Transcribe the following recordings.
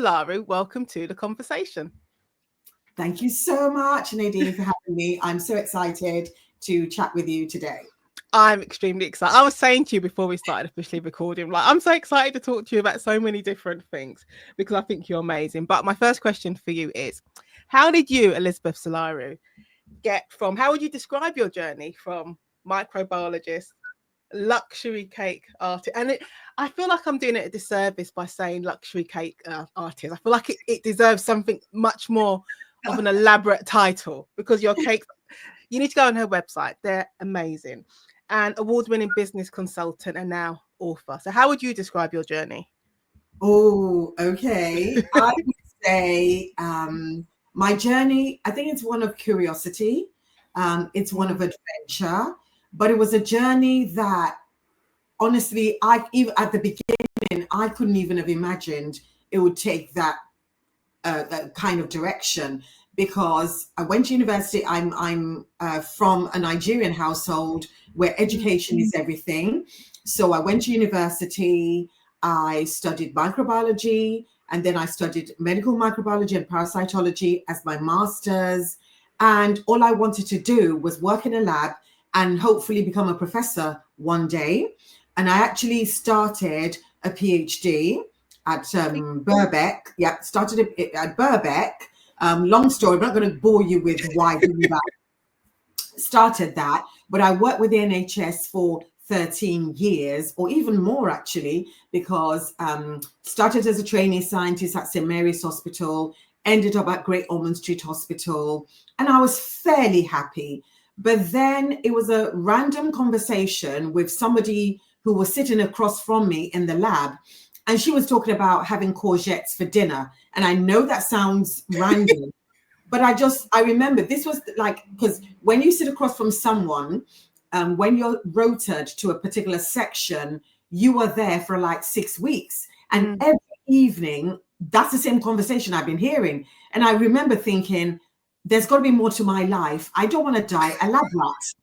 Solaru, welcome to the conversation. Thank you so much, Nadine, for having me. I'm so excited to chat with you today. I'm extremely excited. I was saying to you before we started officially recording, like, I'm so excited to talk to you about so many different things because I think you're amazing. But my first question for you is, how did you, Elizabeth Solaru, how would you describe your journey from microbiologist, luxury cake artist? And I feel like I'm doing it a disservice by saying luxury cake artist. I feel like it deserves something much more of an elaborate title, because your cakes, you need to go on her website. They're amazing. And award-winning business consultant and now author. So how would you describe your journey? Oh, okay. I would say my journey, I think it's one of curiosity. It's one of adventure, but it was a journey that honestly, even at the beginning, I couldn't even have imagined it would take that kind of direction, because I went to university. I'm from a Nigerian household where education is everything. So I went to university, I studied microbiology, and then I studied medical microbiology and parasitology as my master's. And all I wanted to do was work in a lab and hopefully become a professor one day. And I actually started a PhD at Birkbeck. Yeah, started it at Birkbeck. Long story, I'm not going to bore you with why I did that. Started that, but I worked with the NHS for 13 years, or even more actually, because started as a trainee scientist at St Mary's Hospital, ended up at Great Ormond Street Hospital, and I was fairly happy. But then it was a random conversation with somebody who was sitting across from me in the lab, and she was talking about having courgettes for dinner. And I know that sounds random, but I remember this was like, because when you sit across from someone, when you're rotated to a particular section, you are there for like 6 weeks. And every evening, that's the same conversation I've been hearing. And I remember thinking, there's got to be more to my life. I don't want to die a lab rat.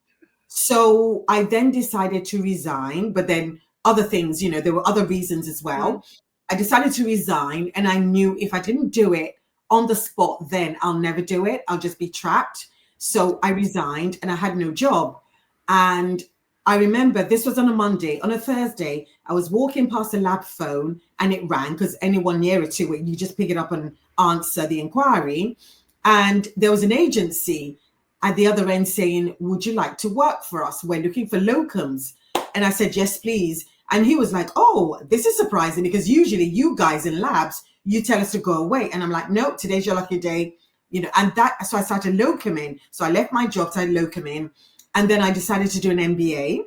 So I then decided to resign, but then other things, there were other reasons as well. I decided to resign, and I knew if I didn't do it on the spot, then I'll never do it. I'll just be trapped. So I resigned and I had no job. And I remember this was on a Monday. On a Thursday, I was walking past a lab phone and it rang, because anyone nearer to it, you just pick it up and answer the inquiry. And there was an agency at the other end saying, would you like to work for us? We're looking for locums. And I said, yes, please. And he was like, oh, this is surprising, because usually you guys in labs, you tell us to go away. And I'm like, nope, today's your lucky day. And so I started locuming. So I left my job, started locuming. And then I decided to do an MBA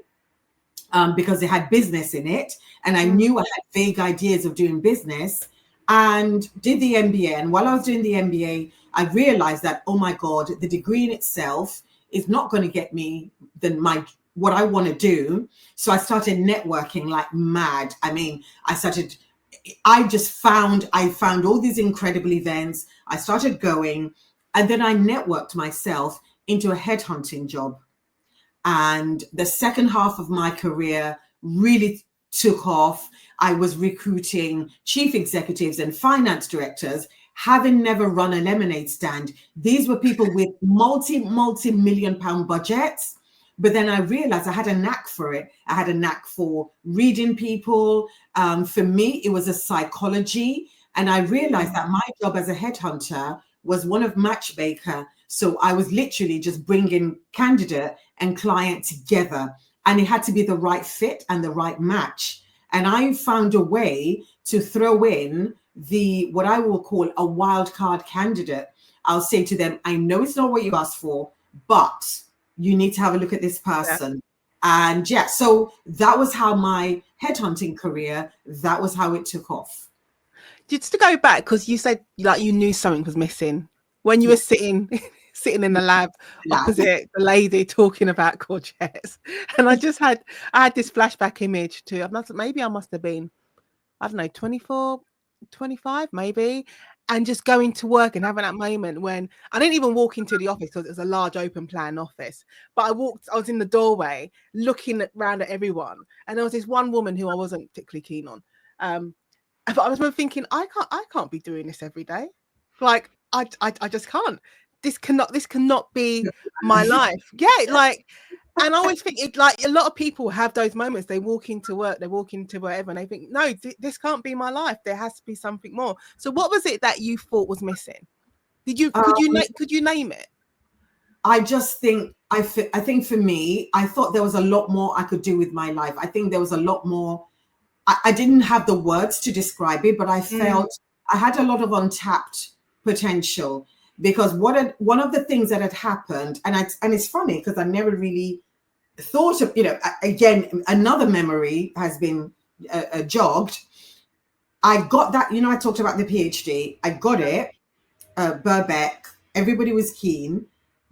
because it had business in it. And I knew I had vague ideas of doing business, and did the MBA. And while I was doing the MBA, I realized that, oh my God, the degree in itself is not going to get me what I want to do. So I started networking like mad. I mean, I found all these incredible events. I started going, and then I networked myself into a headhunting job. And the second half of my career really took off. I was recruiting chief executives and finance directors, having never run a lemonade stand. These were people with multi-million pound budgets. But then I realized I had a knack for it. I had a knack for reading people. For me, it was a psychology. And I realized that my job as a headhunter was one of matchmaker. So I was literally just bringing candidate and client together. And it had to be the right fit and the right match. And I found a way to throw in what I will call a wild card candidate. I'll say to them, I know it's not what you asked for, but you need to have a look at this person. Yeah. And so that was how my headhunting career, that was how it took off. Just to go back, because you said like you knew something was missing when you were sitting in the lab opposite the lady talking about courgettes. And I had this flashback image to, maybe I must have been, I don't know, 24, 25 maybe, and just going to work and having that moment when I didn't even walk into the office because it was a large open plan office, but I was in the doorway looking around at everyone, and there was this one woman who I wasn't particularly keen on, But I was thinking, I can't be doing this every day. Like, I just can't. This cannot be my life. Yeah, like, and I always think it, like, a lot of people have those moments. They walk into work, they walk into wherever, and they think, no, this can't be my life. There has to be something more. So, what was it that you thought was missing? Could you name it? I just think I think for me, I thought there was a lot more I could do with my life. I think there was a lot more. I didn't have the words to describe it, but I felt I had a lot of untapped potential, because one of the things that had happened, and it's funny because I never really thought of, again, another memory has been jogged. I got that, I talked about the PhD. I got it, Birkbeck. Everybody was keen,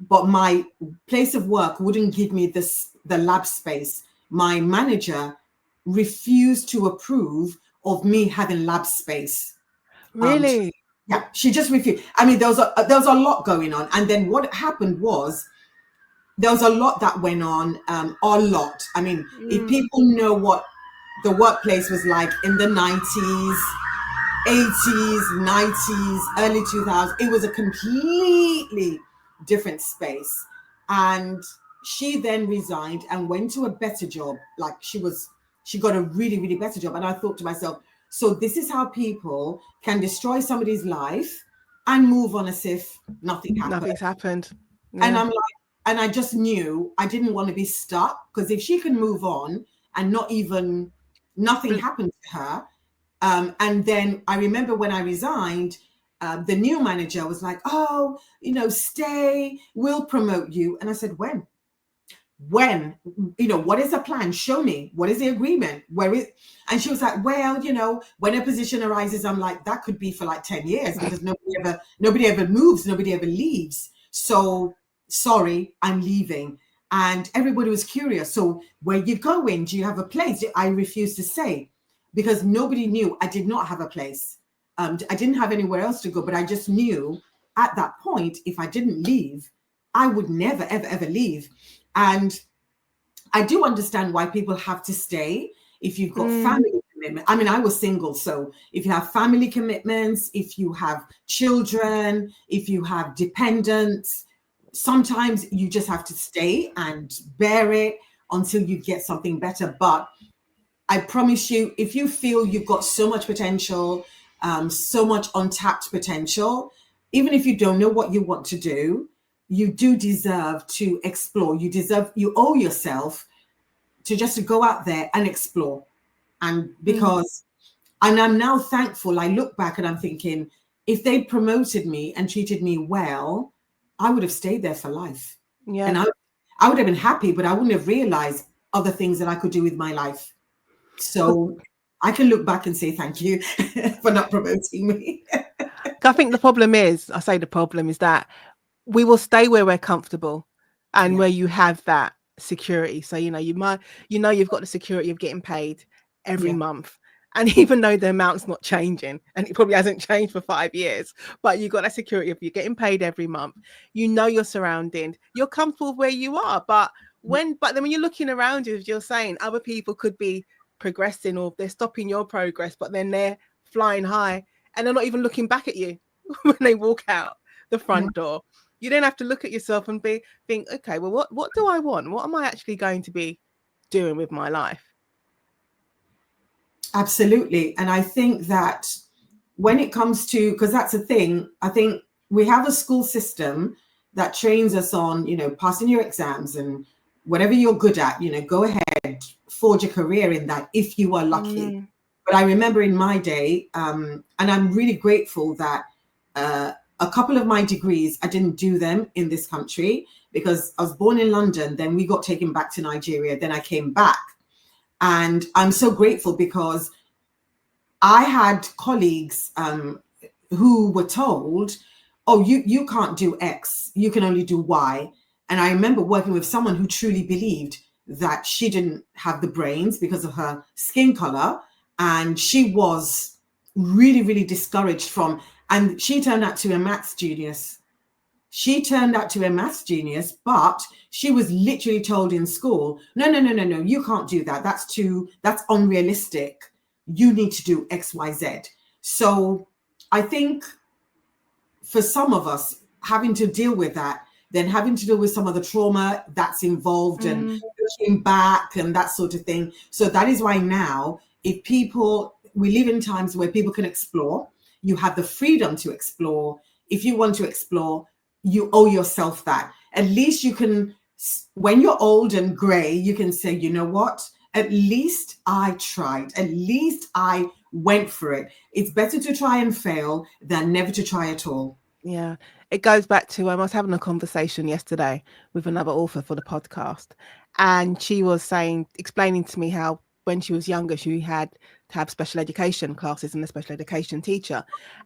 but my place of work wouldn't give me the lab space. My manager refused to approve of me having lab space. Really? Yeah, she just refused. I mean, there was a lot going on, and then what happened was there was a lot that went on. A lot. I mean, if people know what the workplace was like in the 90s, 80s, 90s, early 2000s, it was a completely different space. And she then resigned and went to a better job. Like, she got a really, really better job. And I thought to myself, so this is how people can destroy somebody's life and move on as if nothing happened. Nothing's happened. Yeah. And I'm like, and I just knew I didn't want to be stuck, because if she can move on and nothing happened to her. And then I remember when I resigned, the new manager was like, oh, stay, we'll promote you. And I said, when, what is the plan? Show me, what is the agreement? And she was like, well, when a position arises, I'm like, that could be for like 10 years, because nobody ever moves, nobody ever leaves. So sorry, I'm leaving. And everybody was curious. So where you going? Do you have a place? I refused to say, because nobody knew I did not have a place. I didn't have anywhere else to go, but I just knew at that point, if I didn't leave, I would never, ever, ever leave. And I do understand why people have to stay if you've got family commitment. I mean, I was single, so if you have family commitments, if you have children, if you have dependents, sometimes you just have to stay and bear it until you get something better. But I promise you, if you feel you've got so much potential, so much untapped potential, even if you don't know what you want to do, you do deserve to explore. You owe yourself to just go out there and explore. And because, and I'm now thankful, I look back and I'm thinking, if they promoted me and treated me well, I would have stayed there for life. Yeah. And I would have been happy, but I wouldn't have realized other things that I could do with my life. So I can look back and say thank you for not promoting me. I think the problem is that we will stay where we're comfortable and where you have that security. So, you've got the security of getting paid every month. And even though the amount's not changing, and it probably hasn't changed for 5 years, but you've got that security of you're getting paid every month. You're surrounded, you're comfortable where you are. But then when you're looking around you, as you're saying, other people could be progressing, or they're stopping your progress, but then they're flying high and they're not even looking back at you when they walk out the front door. You then have to look at yourself and think, okay, well, what do I want? What am I actually going to be doing with my life? Absolutely. And I think that when it comes to, because that's a thing, I think we have a school system that trains us on, passing your exams and whatever you're good at, go ahead, forge a career in that if you are lucky. But I remember in my day, and I'm really grateful that a couple of my degrees, I didn't do them in this country, because I was born in London, then we got taken back to Nigeria, then I came back. And I'm so grateful, because I had colleagues who were told, oh, you can't do X, you can only do Y. And I remember working with someone who truly believed that she didn't have the brains because of her skin color. And she was really, really discouraged from, and she turned out to be a maths genius. But she was literally told in school, no, you can't do that. That's unrealistic. you need to do XYZ. So I think for some of us, having to deal with that, then having to deal with some of the trauma that's involved and looking back and that sort of thing. So that is why now, if people, we live in times where people can explore, you have the freedom to explore. If you want to explore, you owe yourself that. At least you can, when you're old and gray, you can say, you know what? At least I tried. At least I went for it. It's better to try and fail than never to try at all. Yeah, it goes back to I was having a conversation yesterday with another author for the podcast, and she was explaining to me how when she was younger, she had to have special education classes and a special education teacher,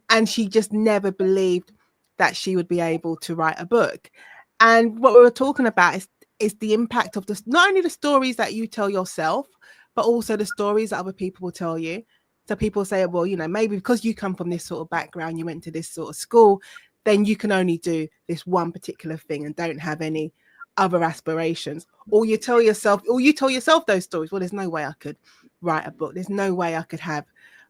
and she just never believed that she would be able to write a book. And what we were talking about is the impact of not only the stories that you tell yourself, but also the stories that other people will tell you. So people say, well, maybe because you come from this sort of background, you went to this sort of school, then you can only do this one particular thing and don't have any other aspirations. Or you tell yourself those stories. Well, there's no way I could write a book. There's no way I could have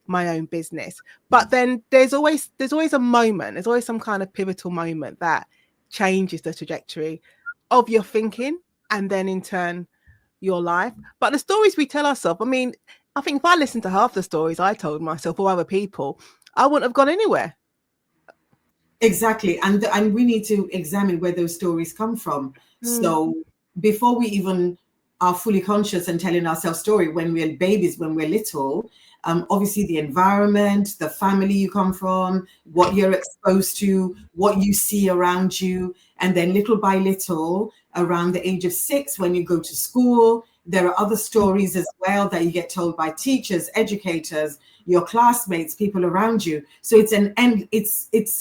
my own business. But then there's always a moment. There's always some kind of pivotal moment that changes the trajectory of your thinking and then in turn your life. But the stories we tell ourselves, I mean, I think if I listened to half the stories I told myself or other people, I wouldn't have gone anywhere. Exactly. And we need to examine where those stories come from. So before we even are fully conscious and telling ourselves story, when we're babies, when we're little, obviously the environment, the family you come from, what you're exposed to, what you see around you, and then little by little, around the age of 6, when you go to school, there are other stories as well that you get told by teachers, educators, your classmates, people around you. So it's an end. It's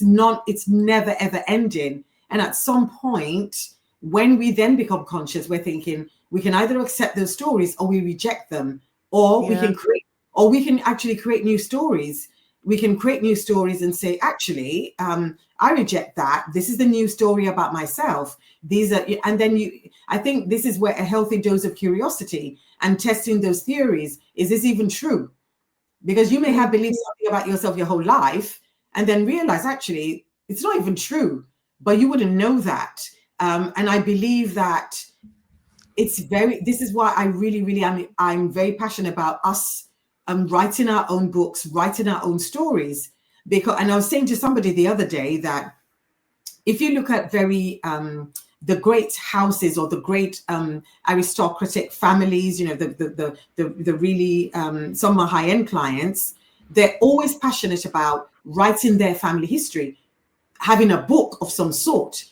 never ever ending. And at some point, when we then become conscious, we're thinking we can either accept those stories or we reject them, or we can actually create new stories. We can create new stories and say, actually, I reject that. This is the new story about myself. And then I think this is where a healthy dose of curiosity and testing those theories, is this even true? Because you may have believed something about yourself your whole life and then realize actually it's not even true, but you wouldn't know that. And I believe that this is why I really I'm very passionate about us writing our own books, writing our own stories. And I was saying to somebody the other day that if you look at the great houses or the great aristocratic families, the really some of my high-end clients, they're always passionate about writing their family history, having a book of some sort.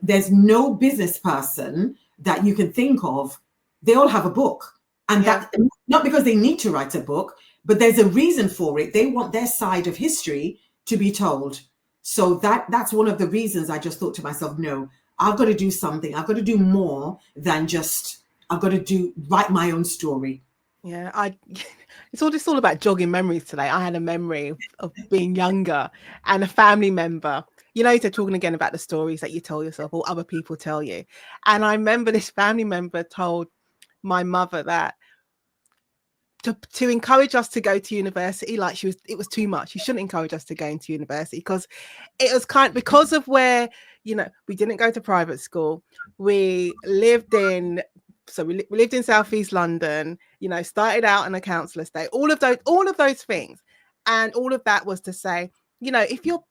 There's no business person that you can think of. They all have a book, and that not because they need to write a book, but there's a reason for it. They want their side of history to be told. So that's one of the reasons I just thought to myself, no, I've got to do something. I've got to do more than just, I've got to write my own story. Yeah, it's all about jogging memories today. I had a memory of being younger and a family member. They're talking again about the stories that you tell yourself or other people tell you. And I remember this family member told my mother that to encourage us to go to university, it was too much. You shouldn't encourage us to go into university because it was because of where, we didn't go to private school. We lived in Southeast London, started out on a council estate, all of those things. And all of that was to say, if you're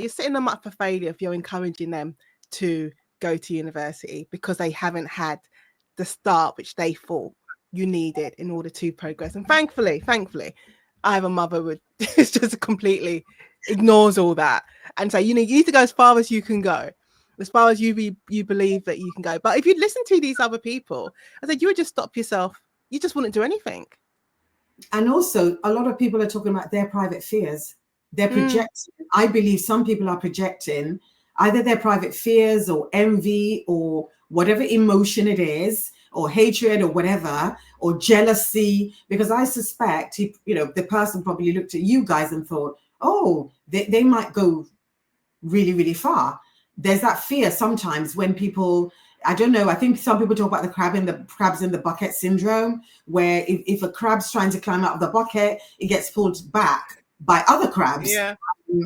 setting them up for failure if you're encouraging them to go to university because they haven't had the start which they thought you needed in order to progress. And thankfully, I have a mother who just completely ignores all that and say, you need to go as far as you can go, as far as you believe that you can go. But if you listen to these other people, I said, you would just stop yourself. You just wouldn't do anything. And also, a lot of people are talking about their private fears. They're projecting. I believe some people are projecting either their private fears or envy or whatever emotion it is, or hatred or whatever, or jealousy, because I suspect the person probably looked at you guys and thought, oh, they might go really, really far. There's that fear sometimes when people I don't know. I think some people talk about the crabs in the bucket syndrome, where if a crab's trying to climb out of the bucket, it gets pulled back by other crabs. Yeah.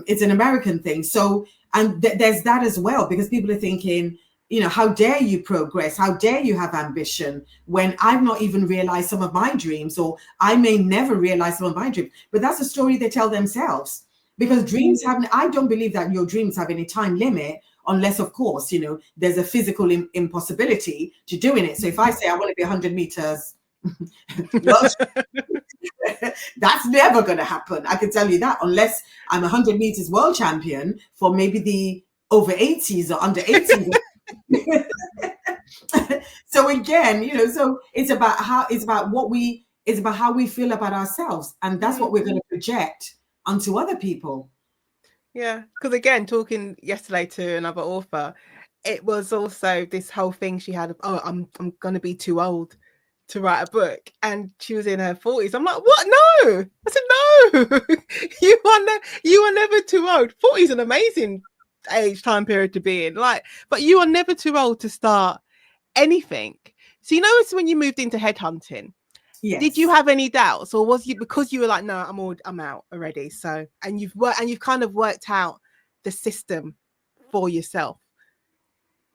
It's an American thing. So, and there's that as well, because people are thinking, how dare you progress? How dare you have ambition when I've not even realized some of my dreams, or I may never realize some of my dreams. But that's a story they tell themselves, because dreams haven't, I don't believe that your dreams have any time limit, unless, of course, there's a physical impossibility to doing it. So if I say I want to be 100 meters, well, that's never going to happen. I can tell you that, unless I'm 100 meters world champion for maybe the over 80s or under 80s. So again, so it's about how we feel about ourselves, and that's what we're going to project onto other people. Yeah, because again, talking yesterday to another author, it was also this whole thing she had of, oh, I'm going to be too old to write a book, and she was in her 40s. I'm like, what? No. I said, no. you are never too old. 40 is an amazing age time period to be in, but you are never too old to start anything. So it's when you moved into headhunting. Yes. Did you have any doubts, or was you, because you were like, no, I'm out already? So, and you've kind of worked out the system for yourself.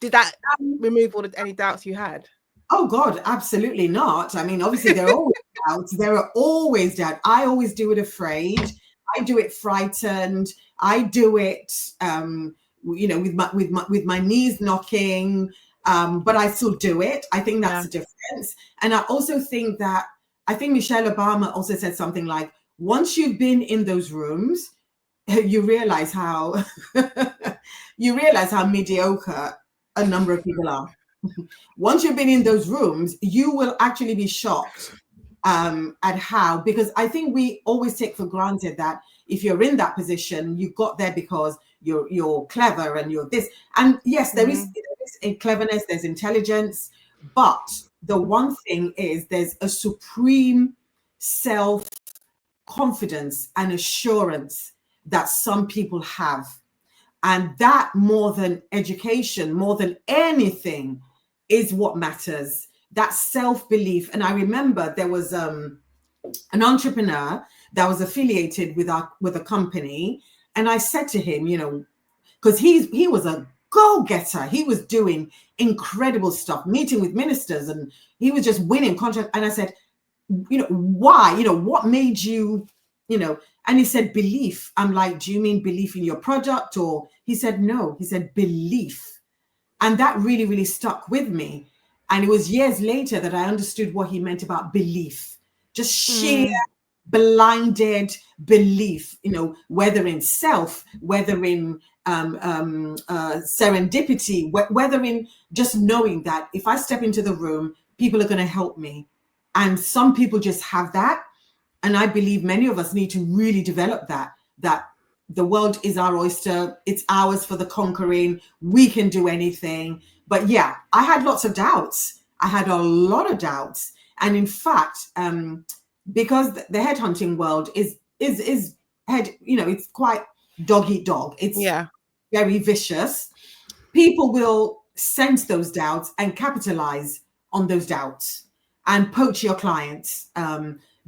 Did that remove any doubts you had? Oh God, absolutely not. I mean, obviously there are always doubts. There are always doubts. I always do it afraid. I do it frightened. I do it, with my knees knocking. But I still do it. I think that's the difference. And I also think that, I think Michelle Obama also said something like, once you've been in those rooms, you realize how mediocre a number of people are. Once you've been in those rooms, you will actually be shocked at how, because I think we always take for granted that if you're in that position, you got there because you're clever and you're this. And yes, there is a cleverness, there's intelligence, but the one thing is there's a supreme self-confidence and assurance that some people have. And that, more than education, more than anything, is what matters. That self-belief. And I remember there was an entrepreneur that was affiliated with a company. And I said to him, because he was a go-getter. He was doing incredible stuff, meeting with ministers, and he was just winning contracts. And I said, why? What made you, and he said, belief. I'm like, do you mean belief in your product? Or he said, no, he said, belief. And that really, really stuck with me. And it was years later that I understood what he meant about belief, just sheer blinded belief, whether in self, whether in serendipity, whether in just knowing that if I step into the room, people are going to help me. And some people just have that. And I believe many of us need to really develop that the world is our oyster. It's ours for the conquering. We can do anything. But yeah, I had lots of doubts. I had a lot of doubts. And in fact, because the headhunting world is it's quite dog eat dog. It's very vicious. People will sense those doubts and capitalize on those doubts and poach your clients.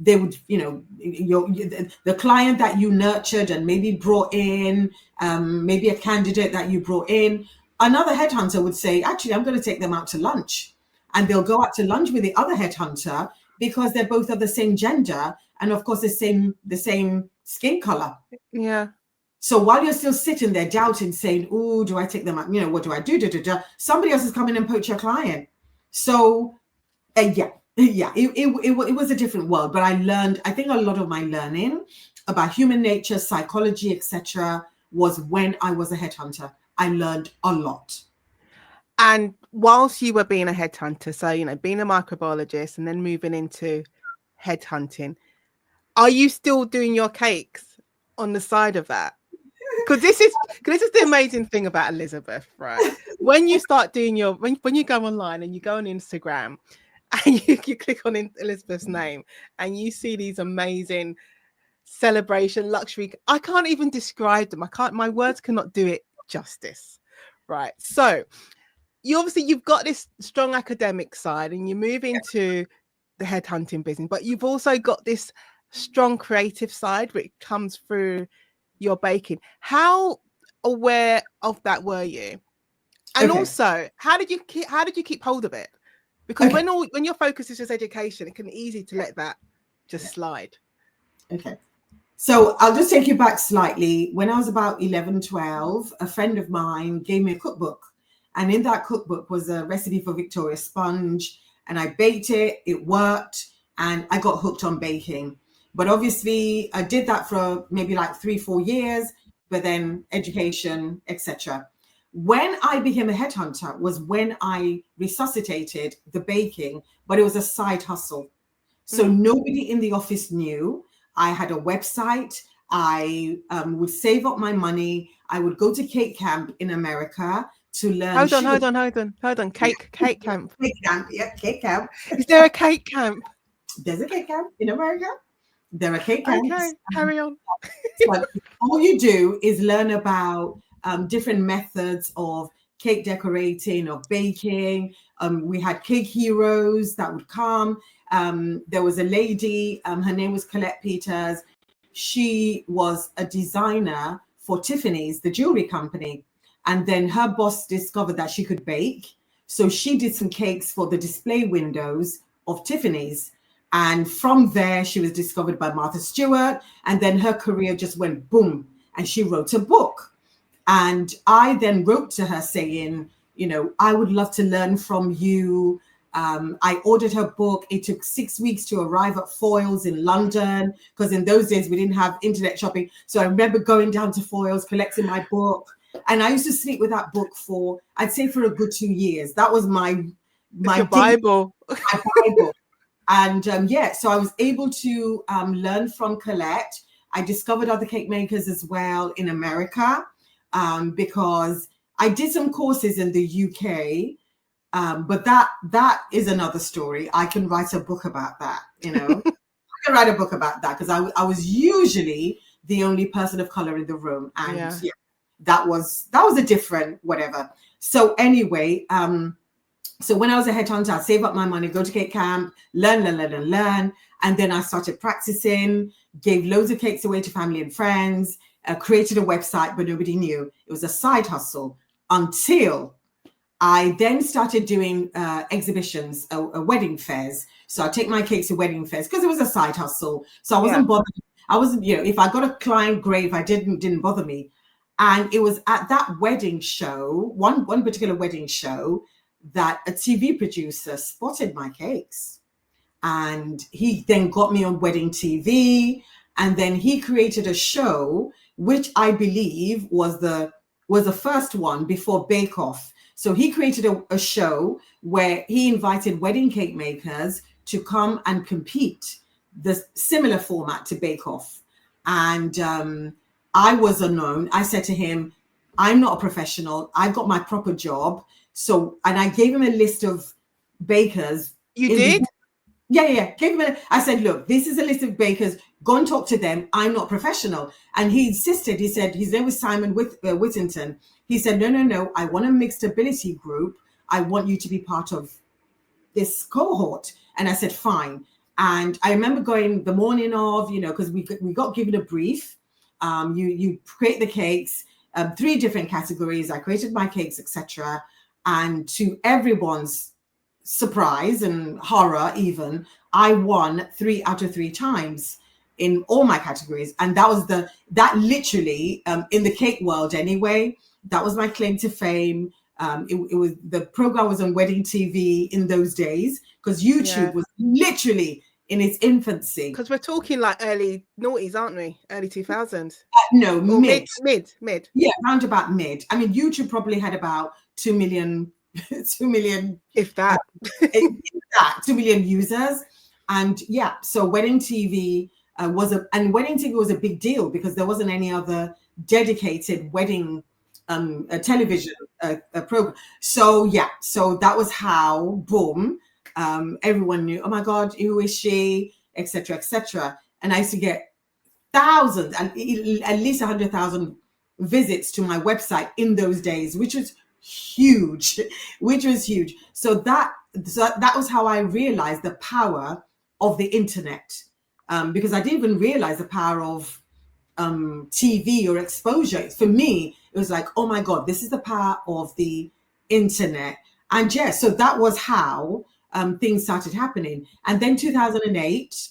They would, the client that you nurtured and maybe brought in, maybe a candidate that you brought in, another headhunter would say, actually, I'm going to take them out to lunch. And they'll go out to lunch with the other headhunter because they're both of the same gender and, of course, the same skin color. Yeah. So while you're still sitting there doubting, saying, oh, do I take them out? What do I do? Somebody else is coming and poach your client. So, it was a different world. But I think a lot of my learning about human nature, psychology, etc., was when I was a headhunter. I learned a lot. And whilst you were being a headhunter, so, being a microbiologist and then moving into headhunting, are you still doing your cakes on the side of that? Because this is the amazing thing about Elizabeth, right? When you start doing when you go online and you go on Instagram and you click on Elizabeth's name and you see these amazing celebration luxury, I can't even describe them. My words cannot do it justice, right? So you've got this strong academic side and you move into the headhunting business, but you've also got this strong creative side which comes through your baking. How aware of that were you? And Okay. also, how did you keep hold of it? Because Okay. when your focus is just education, it can be easy to let that just slide. Okay. So I'll just take you back slightly. When I was about 11, 12, a friend of mine gave me a cookbook. And in that cookbook was a recipe for Victoria sponge. And I baked it, it worked, and I got hooked on baking. But obviously, I did that for maybe like 3, 4 years, but then education, etc. When I became a headhunter was when I resuscitated the baking, but it was a side hustle. So nobody in the office knew. I had a website. I would save up my money. I would go to cake camp in America to learn. Hold on. Cake camp. Cake camp, yeah, cake camp. Is there a cake camp? There's a cake camp in America. There are cake camps. Okay, carry on. But all you do is learn about different methods of cake decorating, of baking. We had cake heroes that would come. There was a lady, her name was Colette Peters. She was a designer for Tiffany's, the jewelry company. And then her boss discovered that she could bake. So she did some cakes for the display windows of Tiffany's. And from there, she was discovered by Martha Stewart. And then her career just went boom. And she wrote a book. And I then wrote to her saying, I would love to learn from you. I ordered her book. It took 6 weeks to arrive at Foyles in London, because in those days we didn't have internet shopping. So I remember going down to Foyles, collecting my book. And I used to sleep with that book for, I'd say, for a good 2 years. That was my Bible. My Bible. And so I was able to learn from Colette. I discovered other cake makers as well in America, because I did some courses in the UK. But that is another story. I can write a book about that, I can write a book about that, because I was usually the only person of color in the room. And that was a different whatever. So anyway, so when I was a headhunter, I'd save up my money, go to cake camp, learn. And then I started practicing, gave loads of cakes away to family and friends, created a website, but nobody knew. It was a side hustle until I then started doing exhibitions, wedding fairs. So I take my cakes to wedding fairs because it was a side hustle. So I wasn't bothered. I wasn't, if I got a client, great. If I didn't bother me. And it was at that wedding show, one particular wedding show, that a TV producer spotted my cakes. And he then got me on wedding TV. And then he created a show, which I believe was the first one before Bake Off. So he created a show where he invited wedding cake makers to come and compete, the similar format to Bake Off. And I was unknown. I said to him, I'm not a professional. I've got my proper job. So, and I gave him a list of bakers. You did? Yeah. I said, look, this is a list of bakers. Go and talk to them. I'm not professional. And he insisted. He said, his name was Simon Whittington. He said, no. I want a mixed ability group. I want you to be part of this cohort. And I said, fine. And I remember going the morning of, because we got given a brief. You create the cakes, 3 different categories. I created my cakes, etc. And to everyone's surprise and horror, even, I won 3 out of 3 times in all my categories. And that literally, in the cake world anyway, that was my claim to fame. It was, the program was on wedding TV in those days, because YouTube was literally in its infancy. Because we're talking like early noughties, aren't we? Early 2000s. No, or mid. Yeah, round about mid. I mean, YouTube probably had about 2 million, if that, 2 million users. And so wedding TV was a big deal, because there wasn't any other dedicated wedding television program. So that was how, boom, everyone knew, oh my God, who is she, etc. And I used to get thousands, and at least 100,000 visits to my website in those days, which was huge, which was huge. So that was how I realized the power of the internet, because I didn't even realize the power of TV or exposure. For me, it was like, oh my God, this is the power of the internet. And yeah, so that was how things started happening. And then 2008,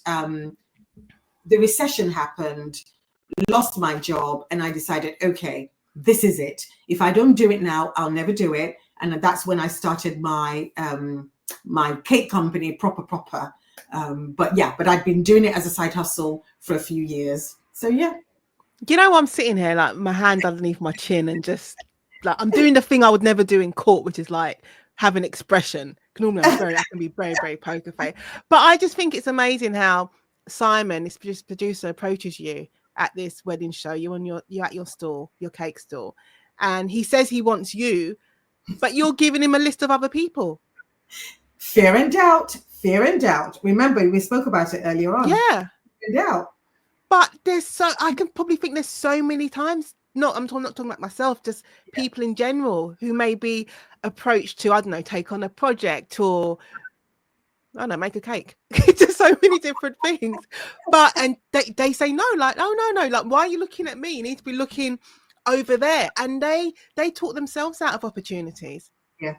the recession happened, lost my job, and I decided, okay, this is it. If I don't do it now, I'll never do it. And that's when I started my my cake company, proper. But I'd been doing it as a side hustle for a few years. So yeah. You know, I'm sitting here like my hand underneath my chin and just like I'm doing the thing I would never do in court, which is like have an expression. Normally I can be very, very poker face. But I just think it's amazing how Simon, this producer, approaches you at this wedding show. You're at your store, your cake store, and he says he wants you, but you're giving him a list of other people. Fear and doubt. Remember, we spoke about it earlier on. Yeah. Fear and doubt. But I can probably think there's so many times, I'm not talking about myself, just people in general who may be approached to, I don't know, take on a project or, I don't know, make a cake. Just so many different things. And they say no, like, oh, no, like, why are you looking at me? You need to be looking over there. And they talk themselves out of opportunities. Yeah.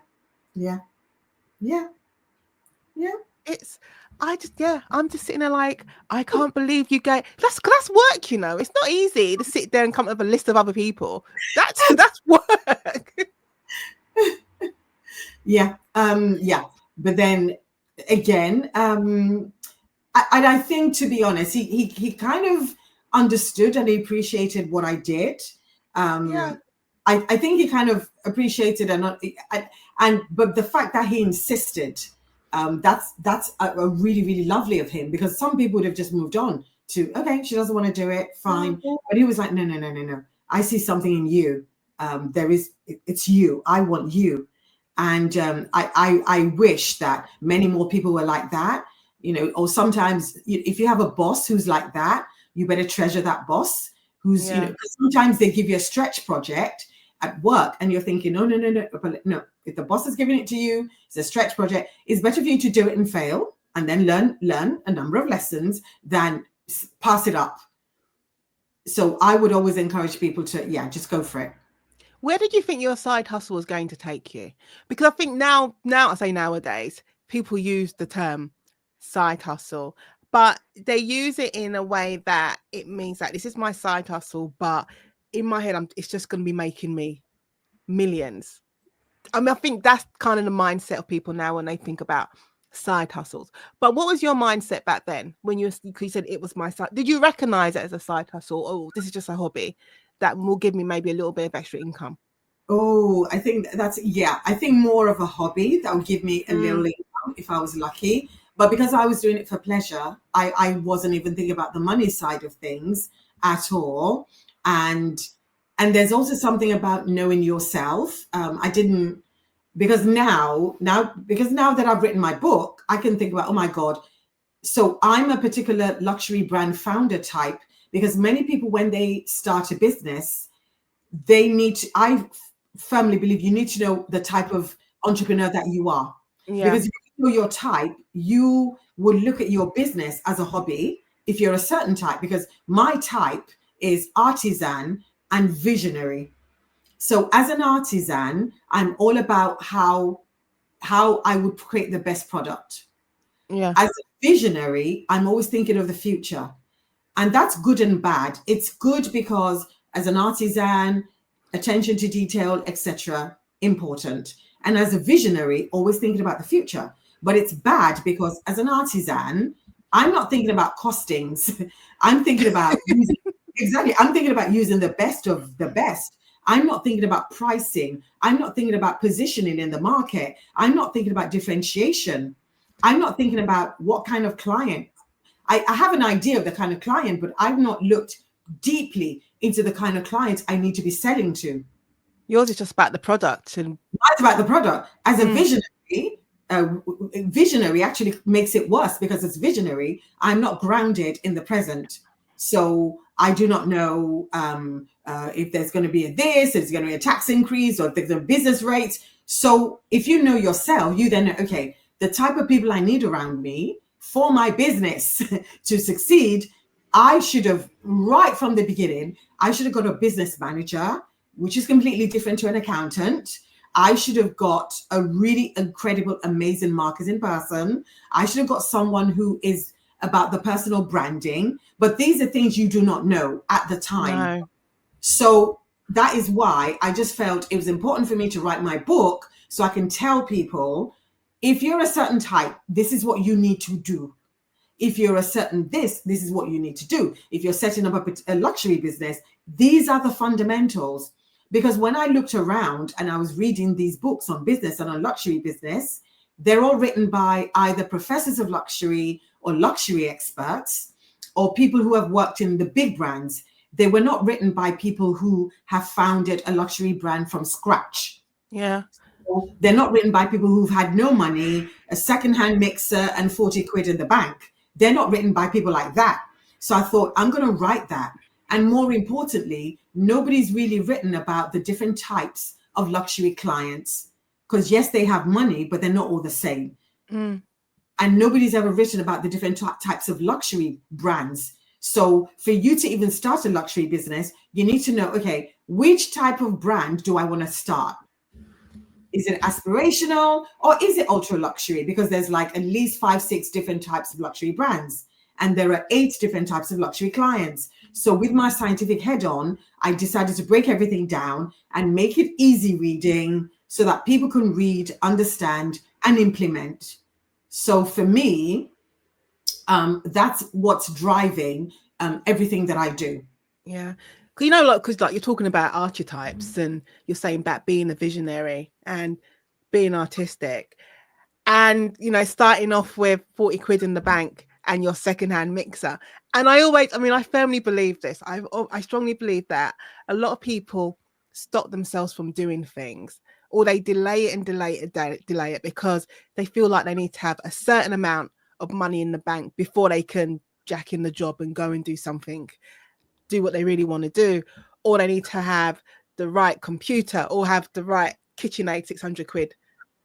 I'm just sitting there like, I can't believe you get that's work, you know. It's not easy to sit there and come up with a list of other people. That's work. Yeah. But then again, I think, to be honest, he kind of understood and he appreciated what I did. I think he kind of appreciated but the fact that he insisted, that's a really, really lovely of him, because some people would have just moved on to, okay, she doesn't want to do it, fine. But he was like, no. I see something in you. It's you. I want you. And I wish that many more people were like that, you know. Or sometimes if you have a boss who's like that, you better treasure that boss who's, you know, because sometimes they give you a stretch project at work and you're thinking, no. If the boss is giving it to you, it's a stretch project. It's better for you to do it and fail and then learn a number of lessons than pass it up. So I would always encourage people to, just go for it. Where did you think your side hustle was going to take you? Because I think now I say nowadays, people use the term side hustle, but they use it in a way that it means that this is my side hustle, but in my head, it's just going to be making me millions. I mean, I think that's kind of the mindset of people now when they think about side hustles. But what was your mindset back then when you said it was my side? Did you recognize it as a side hustle? Oh, this is just a hobby that will give me maybe a little bit of extra income? Oh, I think I think more of a hobby that would give me a little income if I was lucky. But because I was doing it for pleasure, I wasn't even thinking about the money side of things at all. And there's also something about knowing yourself. I didn't, because now that I've written my book, I can think about, oh my God. So I'm a particular luxury brand founder type, because many people, when they start a business, I firmly believe you need to know the type of entrepreneur that you are. Because if you know your type, you will look at your business as a hobby if you're a certain type, because my type is artisan and visionary. So as an artisan, I'm all about how I would create the best product. As a visionary, I'm always thinking of the future. And that's good and bad. It's good because as an artisan, attention to detail, etc., important. And as a visionary, always thinking about the future. But it's bad because as an artisan, I'm not thinking about costings. I'm thinking about I'm thinking about using the best of the best. I'm not thinking about pricing. I'm not thinking about positioning in the market. I'm not thinking about differentiation. I'm not thinking about what kind of client. I have an idea of the kind of client, but I've not looked deeply into the kind of clients I need to be selling to. Yours is just about the product. And it's about the product. As a visionary actually makes it worse, because as visionary, I'm not grounded in the present. So I do not know if there's going to be a this, if there's going to be a tax increase, or if there's a business rates. So if you know yourself, you then know, okay, the type of people I need around me for my business to succeed, I should have, right from the beginning, I should have got a business manager, which is completely different to an accountant. I should have got a really incredible, amazing marketing person. I should have got someone who is about the personal branding. But these are things you do not know at the time. No. So that is why I just felt it was important for me to write my book so I can tell people, if you're a certain type, this is what you need to do. If you're a certain this is what you need to do. If you're setting up a luxury business, these are the fundamentals. Because when I looked around and I was reading these books on business and on luxury business, they're all written by either professors of luxury or luxury experts or people who have worked in the big brands. They were not written by people who have founded a luxury brand from scratch. Yeah. So they're not written by people who've had no money, a secondhand mixer and 40 quid in the bank. They're not written by people like that. So I thought, I'm going to write that. And more importantly, nobody's really written about the different types of luxury clients. Because yes, they have money, but they're not all the same. Mm. And nobody's ever written about the different types of luxury brands. So for you to even start a luxury business, you need to know, okay, which type of brand do I want to start? Is it aspirational or is it ultra luxury? Because there's like at least 5, 6 different types of luxury brands. And there are 8 different types of luxury clients. So with my scientific head on, I decided to break everything down and make it easy reading so that people can read, understand, and implement. So for me, that's what's driving everything that I do. Yeah. Because you're talking about archetypes and you're saying about being a visionary and being artistic and, starting off with 40 quid in the bank and your secondhand mixer. And I firmly believe this. I strongly believe that a lot of people stop themselves from doing things, or they delay it because they feel like they need to have a certain amount of money in the bank before they can jack in the job and go and do what they really want to do, or they need to have the right computer or have the right KitchenAid 600 quid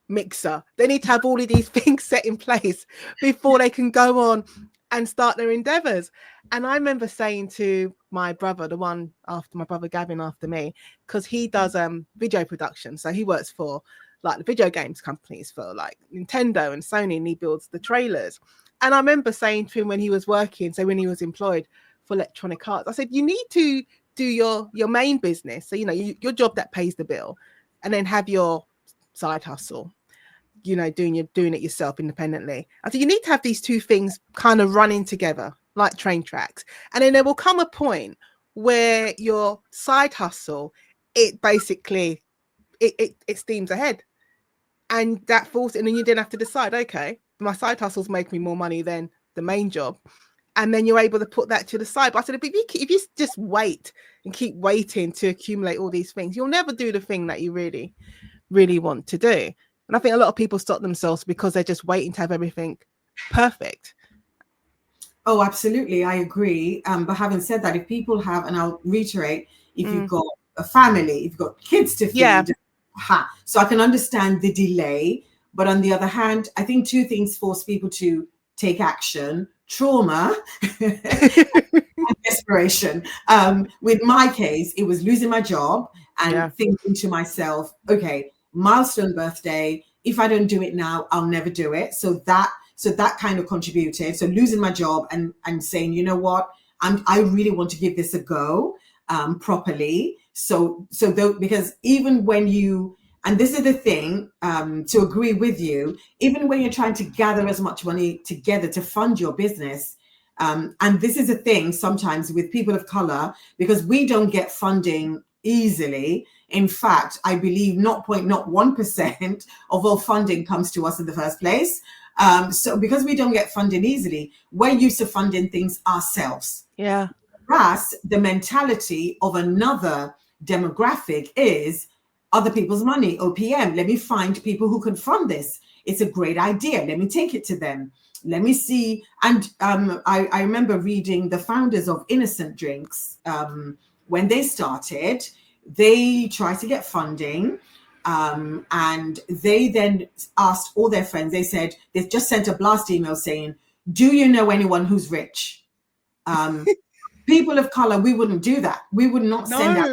mixer. They need to have all of these things set in place before they can go on and start their endeavors. And I remember saying to my brother, the one after my brother Gavin after me, because he does video production. So he works for like the video games companies for like Nintendo and Sony, and he builds the trailers. And I remember saying to him when he was working, so when he was employed for Electronic Arts, I said, you need to do your main business. So, your job that pays the bill, and then have your side hustle, doing it yourself independently. I said, you need to have these two things kind of running together like train tracks. And then there will come a point where your side hustle, it basically, it steams ahead. And that falls, and then you then have to decide, okay, my side hustles make me more money than the main job. And then you're able to put that to the side. But I said, if you just wait and keep waiting to accumulate all these things, you'll never do the thing that you really, really want to do. And I think a lot of people stop themselves because they're just waiting to have everything perfect. Oh, absolutely. I agree. But having said that, if people have, and I'll reiterate, if you've got a family, if you've got kids to feed, so I can understand the delay. But on the other hand, I think 2 things force people to take action: trauma and desperation. With my case, it was losing my job and thinking to myself, okay, milestone birthday, if I don't do it now, I'll never do it. So that kind of contributed. So losing my job and saying, you know what, I really want to give this a go properly. Because even when you, and this is the thing, to agree with you, even when you're trying to gather as much money together to fund your business, and this is a thing sometimes with people of color, because we don't get funding easily. In fact, I believe 0.01% of all funding comes to us in the first place. So because we don't get funding easily, we're used to funding things ourselves. Yeah. Whereas the mentality of another demographic is other people's money, OPM. Let me find people who can fund this. It's a great idea. Let me take it to them. Let me see. And I remember reading the founders of Innocent Drinks, when they started, they tried to get funding. And they then asked all their friends, they said, they just sent a blast email saying, do you know anyone who's rich? People of color, we wouldn't do that. We would not send out,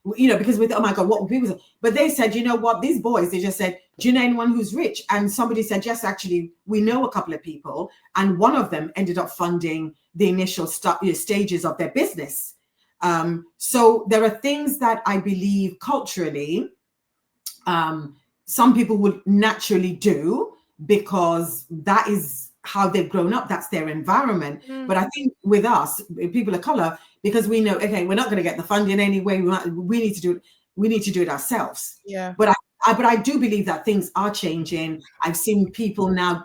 No. because we thought, oh my God, what will people say? But they said, you know what, these boys, they just said, do you know anyone who's rich? And somebody said, yes, actually, we know a couple of people. And one of them ended up funding the initial stages of their business. So there are things that I believe culturally, some people would naturally do because that is how they've grown up. That's their environment. But I think with us, people of color, because we know, okay, we're not going to get the funding anyway. We need to do it. We need to do it ourselves. Yeah. But I do believe that things are changing. I've seen people now,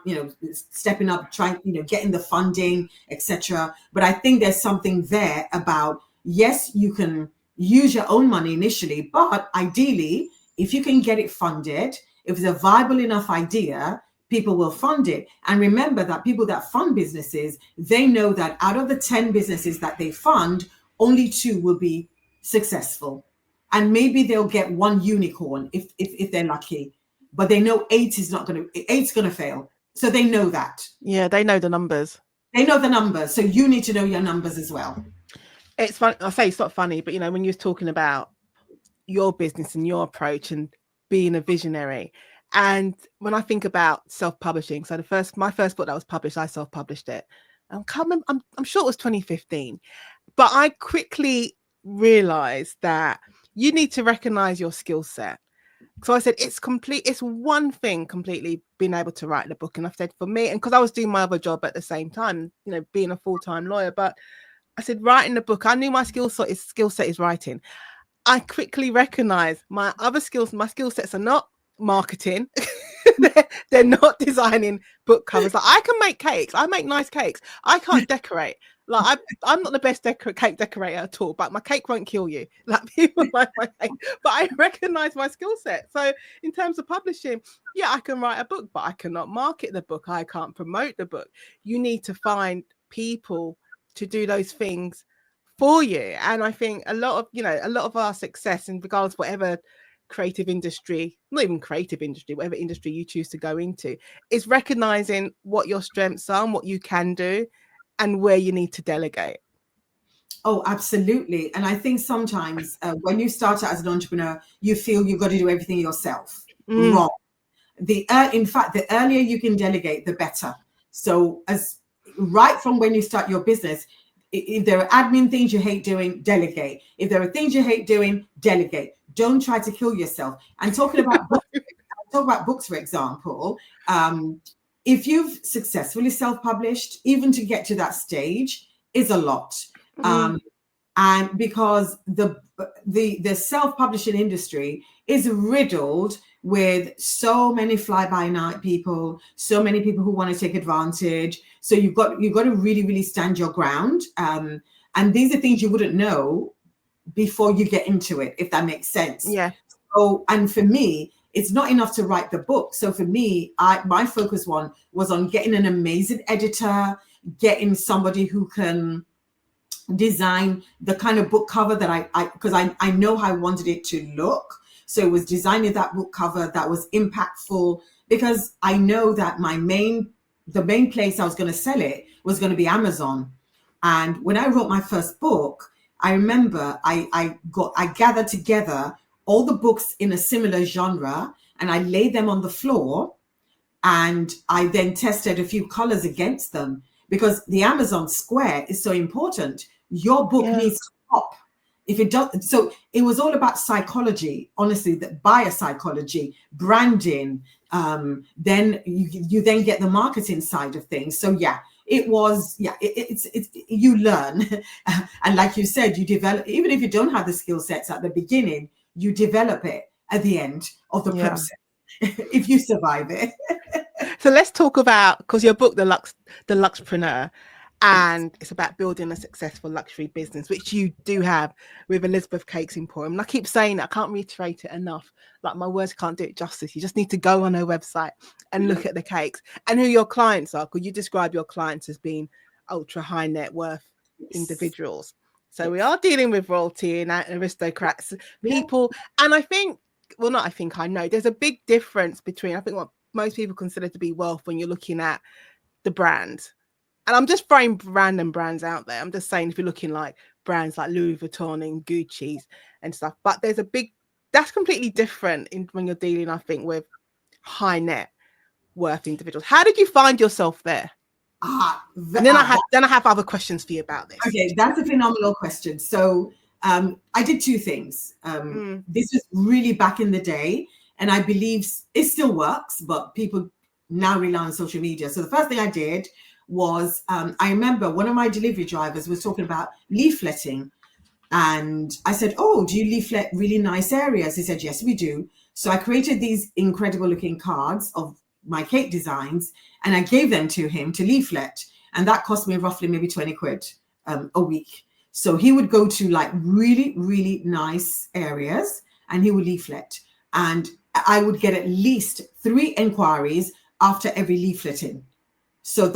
stepping up, trying, getting the funding, etc. But I think there's something there about, yes, you can use your own money initially, but ideally, if you can get it funded, if it's a viable enough idea, people will fund it. And remember that people that fund businesses, they know that out of the 10 businesses that they fund, only 2 will be successful. And maybe they'll get 1 unicorn if they're lucky. But they know 8's going to fail. So they know that. Yeah, they know the numbers. They know the numbers. So you need to know your numbers as well. It's fun. I say it's not funny, but when you're talking about your business and your approach and being a visionary, and when I think about self-publishing, so my first book that was published, I self-published it. I'm sure it was 2015, but I quickly realized that you need to recognize your skill set. So I said, it's one thing completely being able to write the book. And I said, for me, and because I was doing my other job at the same time, being a full-time lawyer, but I said, writing the book, I knew my skill set is writing. I quickly recognized my other skills. My skill sets are not marketing. They're not designing book covers. Like, I can make cakes. I make nice cakes. I can't decorate. Like, I'm not the best cake decorator at all, but my cake won't kill you. Like, people like my cake. But I recognize my skill set. So in terms of publishing, yeah, I can write a book, but I cannot market the book. I can't promote the book. You need to find people to do those things for you. And I think a lot of our success, in regardless of whatever creative industry, not even creative industry, whatever industry you choose to go into, is recognizing what your strengths are and what you can do and where you need to delegate. Oh, absolutely. And I think sometimes when you start out as an entrepreneur, you feel you've got to do everything yourself. Wrong. In fact, the earlier you can delegate, the better. So as right from when you start your business, if there are admin things you hate doing, delegate. If there are things you hate doing, delegate. Don't try to kill yourself. And talking about books, for example, if you've successfully self-published, even to get to that stage is a lot. And because the self-publishing industry is riddled with so many fly-by-night people, so many people who want to take advantage. So you've got to really, really stand your ground. And these are things you wouldn't know before you get into it, if that makes sense. Yeah. So, and for me, it's not enough to write the book. So for me, my focus was on getting an amazing editor, getting somebody who can design the kind of book cover that because I know how I wanted it to look. So it was designing that book cover that was impactful, because I know that the main place I was going to sell it was going to be Amazon. And when I wrote my first book, I remember I gathered together all the books in a similar genre and I laid them on the floor, and I then tested a few colors against them, because the Amazon square is so important. Your book needs to pop. If it does, so it was all about psychology, honestly, that buyer psychology, branding. Then you then get the marketing side of things. So it's you learn, and like you said, you develop. Even if you don't have the skill sets at the beginning, you develop it at the end of the process. If you survive it. So let's talk about, because your book, the LUXpreneur, and it's about building a successful luxury business, which you do have with Elizabeth Cakes Emporium. And I keep saying that, I can't reiterate it enough. Like, my words can't do it justice. You just need to go on her website and look at the cakes and who your clients are. Could you describe your clients as being ultra high net worth individuals? So we are dealing with royalty and aristocrats, people. And I think, well, not I think, I know there's a big difference between, I think, what most people consider to be wealth when you're looking at the brand. And I'm just throwing random brands out there. I'm just saying, if you're looking like brands like Louis Vuitton and Gucci's and stuff, but there's a big, that's completely different when you're dealing, I think, with high net worth individuals. How did you find yourself there? And then I have other questions for you about this. Okay, that's a phenomenal question. So I did two things. This was really back in the day, and I believe it still works, but people now rely on social media. So the first thing I did was, I remember one of my delivery drivers was talking about leafletting. And I said, oh, do you leaflet really nice areas? He said, yes, we do. So I created these incredible looking cards of my cake designs, and I gave them to him to leaflet. And that cost me roughly maybe 20 quid a week. So he would go to like really, really nice areas and he would leaflet. And I would get at least 3 inquiries after every leafleting. So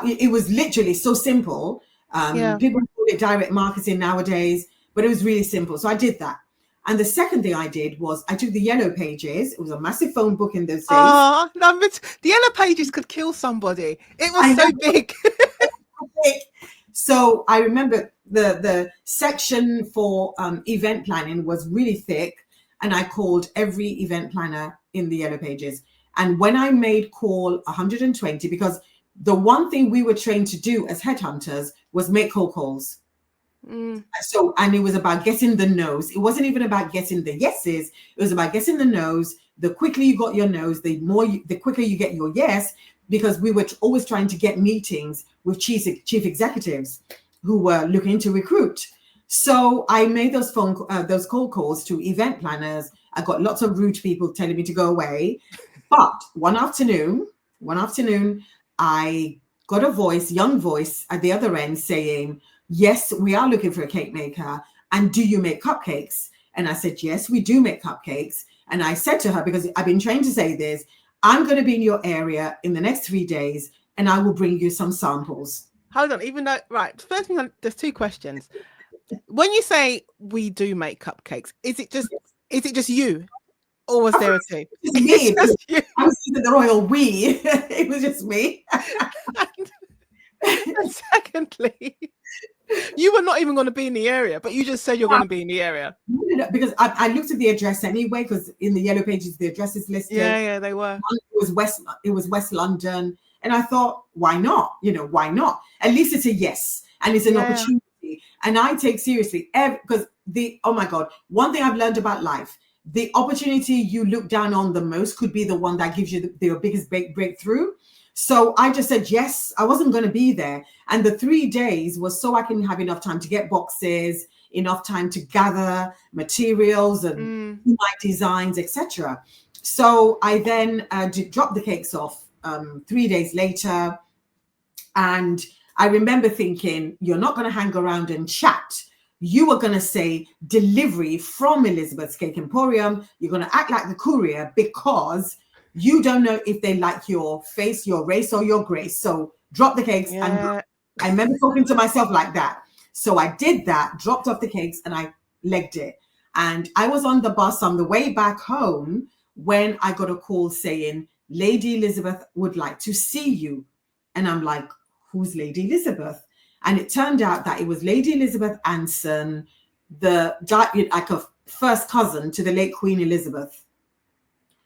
it was literally so simple. People call it direct marketing nowadays, but it was really simple. So I did that. And the second thing I did was I took the Yellow Pages. It was a massive phone book in those days. Oh, the Yellow Pages could kill somebody. It was so big. So I remember the section for event planning was really thick, and I called every event planner in the Yellow Pages. And when I made call 120, because the one thing we were trained to do as headhunters was make cold calls. So, and it was about getting the no's. It wasn't even about getting the yeses. It was about getting the no's. The quicker you got your no's, the quicker you get your yes, because we were always trying to get meetings with chief executives who were looking to recruit. So I made those cold calls to event planners. I got lots of rude people telling me to go away. But one afternoon, I got a young voice at the other end saying, yes, we are looking for a cake maker. And do you make cupcakes? And I said, yes, we do make cupcakes. And I said to her, because I've been trained to say this, I'm going to be in your area in the next 3 days, and I will bring you some samples. Hold on, right. First thing, there's 2 questions. When you say we do make cupcakes, is it just you? Or was there a team? Me. I was using the royal we. It was just me. And secondly, you were not even going to be in the area, but you just said you're going to be in the area. Because I looked at the address anyway, because in the Yellow Pages, the address is listed. Yeah, they were. It was West London. And I thought, why not? Why not? At least it's a yes. And it's an opportunity. And I take seriously, because oh my God, one thing I've learned about life, the opportunity you look down on the most could be the one that gives you your biggest breakthrough. So I just said, yes, I wasn't going to be there. And the 3 days was so I can have enough time to get boxes, enough time to gather materials and do my designs, etc. So I then dropped the cakes off 3 days later. And I remember thinking, you're not going to hang around and chat. You are going to say delivery from Elizabeth's Cake Emporium. You're going to act like the courier and you don't know if they like your face, your race, or your grace. So drop the cakes. And I remember talking to myself like that. So I did that, dropped off the cakes, and I legged it. And I was on the bus on the way back home when I got a call saying, Lady Elizabeth would like to see you. And I'm like, who's Lady Elizabeth? And it turned out that it was Lady Elizabeth Anson, like a first cousin to the late Queen Elizabeth.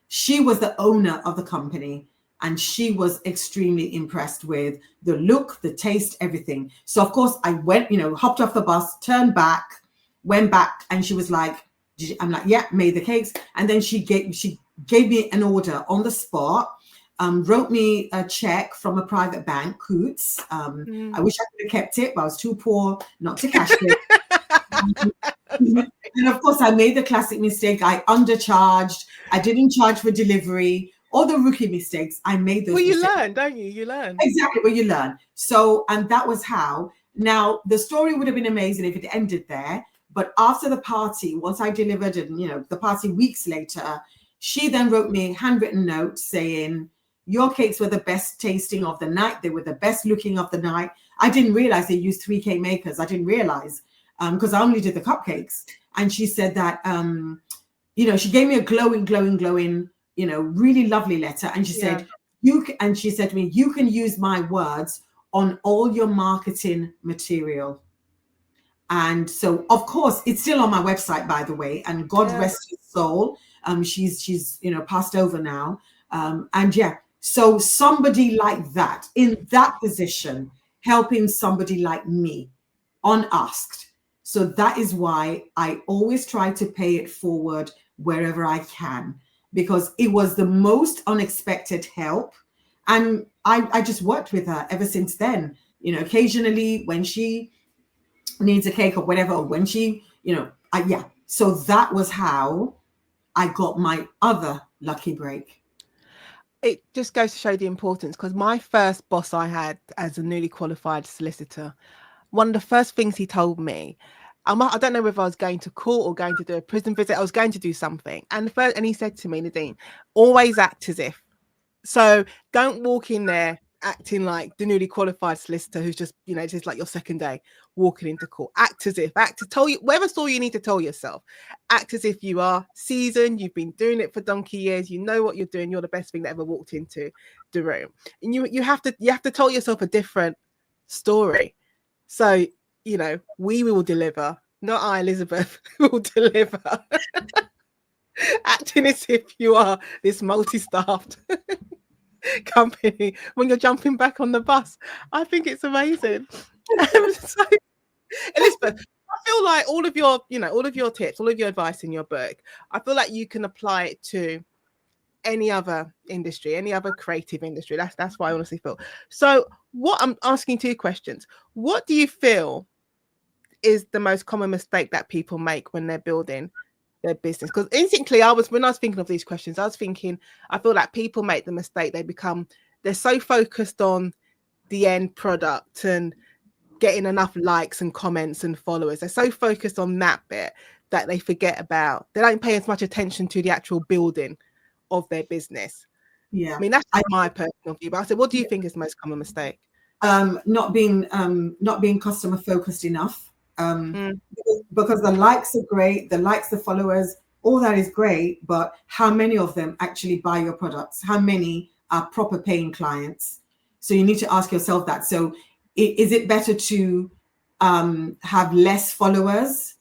She was the owner of the company, and she was extremely impressed with the look, the taste, everything. So of course I went, hopped off the bus, turned back, went back, and she was like, I'm like, yeah, made the cakes. And then she gave me an order on the spot, wrote me a check from a private bank, Coots. I wish I could have kept it, but I was too poor not to cash it. And of course, I made the classic mistake. I undercharged. I didn't charge for delivery. All the rookie mistakes, I made those mistakes. You learn, don't you? You learn. Exactly, well, you learn. So, and that was how. Now, the story would have been amazing if it ended there. But after the party, once I delivered and, the party weeks later, she then wrote me a handwritten note saying, your cakes were the best tasting of the night. They were the best looking of the night. I didn't realize they used 3 cake makers. I didn't realize. because I only did the cupcakes. And she said that, she gave me a glowing, really lovely letter. And she said, she said to me, you can use my words on all your marketing material. And so, of course, it's still on my website, by the way, and God rest his soul. She's passed over now. So somebody like that, in that position, helping somebody like me, unasked. So that is why I always try to pay it forward wherever I can, because it was the most unexpected help. And I just worked with her ever since then. Occasionally when she needs a cake or whatever, or when she, So that was how I got my other lucky break. It just goes to show the importance, because my first boss I had as a newly qualified solicitor, one of the first things he told me, I don't know whether I was going to court or going to do a prison visit, I was going to do something. And he said to me, Nadine, always act as if. So don't walk in there acting like the newly qualified solicitor who's just, just like your second day walking into court. Act as if, tell you, whatever story you need to tell yourself, act as if you are seasoned, you've been doing it for donkey years, you know what you're doing, you're the best thing that ever walked into the room. And you have to tell yourself a different story. So, we will deliver, not I, Elizabeth, will deliver. Acting as if you are this multi-staffed company when you're jumping back on the bus. I think it's amazing. So, Elizabeth, I feel like all of your tips, all of your advice in your book, I feel like you can apply it to any other industry, any other creative industry. That's what I honestly feel. So what I'm asking 2 questions. What do you feel is the most common mistake that people make when they're building their business? Because instantly when I was thinking of these questions, I feel like people make the mistake, they're so focused on the end product and getting enough likes and comments and followers. They're so focused on that bit that they don't pay as much attention to the actual building of their business. Yeah. I mean, that's my personal view. But I said, what do you think is the most common mistake? Not being customer focused enough. Because the likes are great, the followers, all that is great, but how many of them actually buy your products? How many are proper paying clients? So you need to ask yourself that. So is it better to have less followers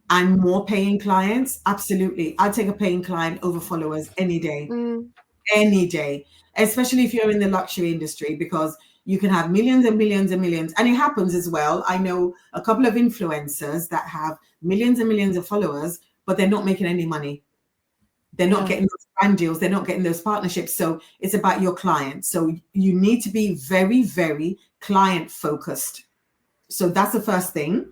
and more paying clients? Absolutely. I'll take a paying client over followers any day. Any day, especially if you're in the luxury industry, because you can have millions and millions and millions. And it happens as well. I know a couple of influencers that have millions and millions of followers, but they're not making any money. They're not getting those brand deals. They're not getting those partnerships. So it's about your clients. So you need to be very, very client focused. So that's the first thing.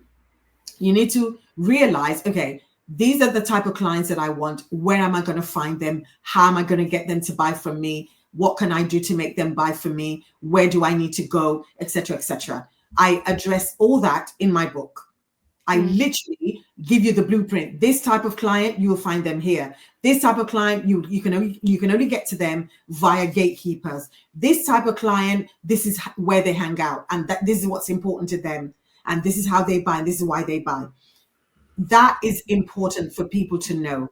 You need to realize, okay, these are the type of clients that I want. Where am I going to find them? How am I going to get them to buy from me? What can I do to make them buy from me? Where do I need to go, etc., etc. I address all that in my book. I literally give you the blueprint. This type of client, you will find them here. This type of client, you can only get to them via gatekeepers. This type of client, this is where they hang out, and this is what's important to them, and this is how they buy, and this is why they buy. That is important for people to know.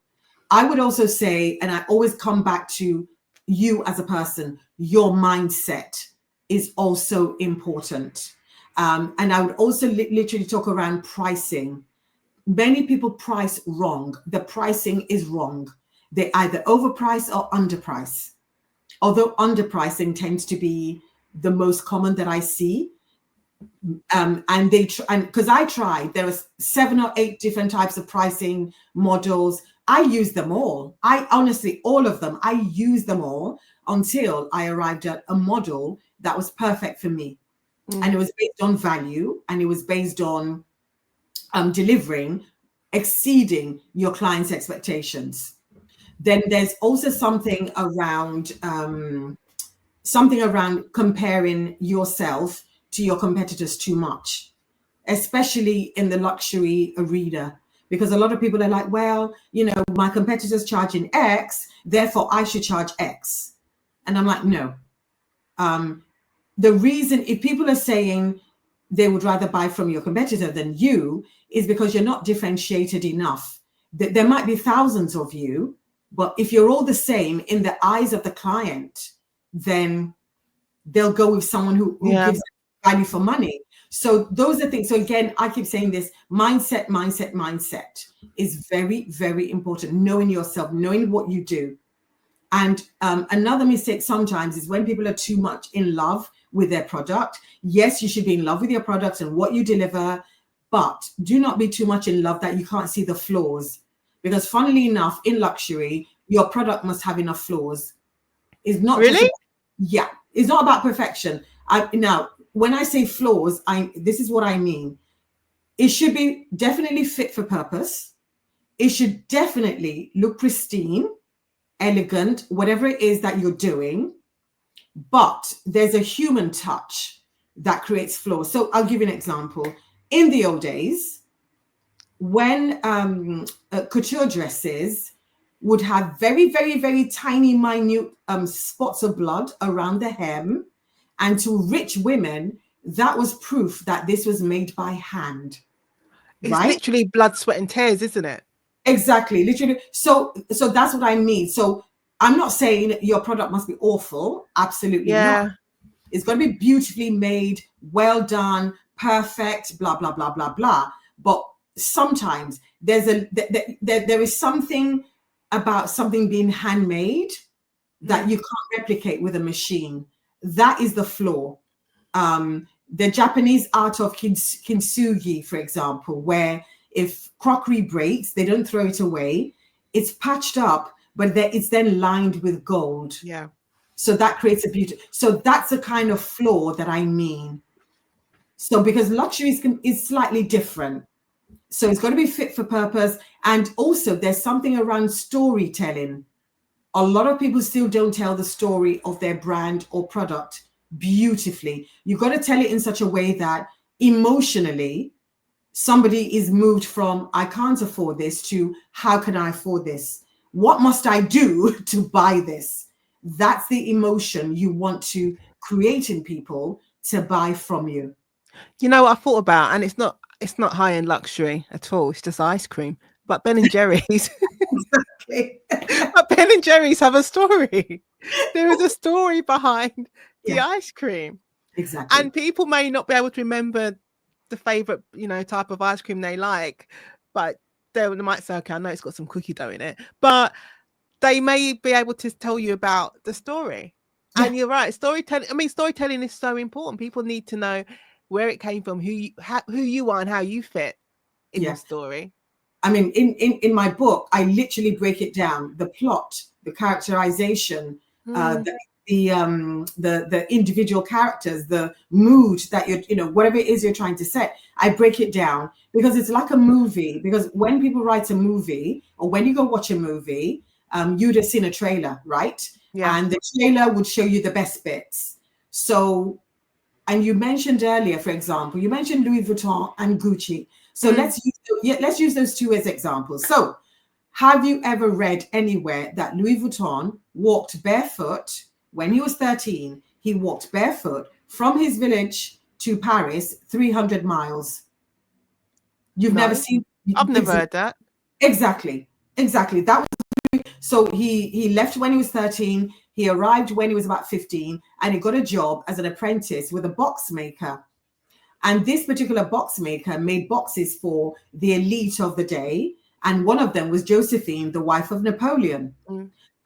I would also say, and I always come back to you as a person, your mindset is also important. And I would also literally talk around pricing. Many people price wrong. The pricing is wrong. They either overprice or underprice. Although underpricing tends to be the most common that I see. And because I tried, there was 7 or 8 different types of pricing models. I used them all. I honestly, all of them, I used them all until I arrived at a model that was perfect for me. And it was based on value, and it was based on delivering, exceeding your client's expectations. Then there's also something around comparing yourself to your competitors too much, especially in the luxury arena, because a lot of people are like, well, my competitors charging X, therefore I should charge X. And I'm like, no. The reason, if people are saying they would rather buy from your competitor than you is because you're not differentiated enough. There might be thousands of you, but if you're all the same in the eyes of the client, then they'll go with someone who gives value for money. So those are things. So again, I keep saying this: mindset is very, very important. Knowing yourself, knowing what you do. And another mistake sometimes is when people are too much in love with their product. Yes, you should be in love with your product and what you deliver, but do not be too much in love that you can't see the flaws. Because funnily enough, in luxury, your product must have enough flaws. It's not really? It's not about perfection. Now, when I say flaws, this is what I mean. It should be definitely fit for purpose. It should definitely look pristine, elegant, whatever it is that you're doing. But there's a human touch that creates flaws. So I'll give you an example. In the old days, when couture dresses would have very, very, very tiny, minute spots of blood around the hem, and to rich women, that was proof that this was made by hand. It's literally blood, sweat, and tears, isn't it? Exactly, literally. So that's what I mean. So I'm not saying your product must be awful. Absolutely not. It's got to be beautifully made, well done, perfect, blah, blah, blah, blah, blah. But sometimes there is something about something being handmade that you can't replicate with a machine. That is the flaw. The Japanese art of kintsugi, for example, where if crockery breaks, they don't throw it away. It's patched up, but it's then lined with gold. Yeah. So that creates a beauty. So that's the kind of flaw that I mean. So because luxury is slightly different. So it's got to be fit for purpose. And also there's something around storytelling. A lot of people still don't tell the story of their brand or product beautifully. You've got to tell it in such a way that emotionally somebody is moved from I can't afford this to how can I afford this? What must I do to buy this? That's the emotion you want to create in people to buy from you. You know what I thought about, and it's not high-end luxury at all. It's just ice cream. But Ben and Jerry's, Exactly. but Ben and Jerry's have a story. There is a story behind the ice cream. Exactly. And people may not be able to remember the favorite, type of ice cream they like, but they might say, okay, I know it's got some cookie dough in it, but they may be able to tell you about the story. Yeah. And you're right. Storytelling is so important. People need to know where it came from, who you are and how you fit in the story. I mean, in my book, I literally break it down: the plot, the characterization, the individual characters, the mood that whatever it is you're trying to set. I break it down because it's like a movie. Because when people write a movie, or when you go watch a movie, you'd have seen a trailer, right? Yeah. And the trailer would show you the best bits. So, and you mentioned earlier, for example, you mentioned Louis Vuitton and Gucci. So let's use those two as examples. So have you ever read anywhere that Louis Vuitton walked barefoot when he was 13? He walked barefoot from his village to Paris, 300 miles. You've never seen? I've never heard that. Exactly. That was so he left when he was 13. He arrived when he was about 15, and he got a job as an apprentice with a box maker. And this particular box maker made boxes for the elite of the day. And one of them was Josephine, the wife of Napoleon.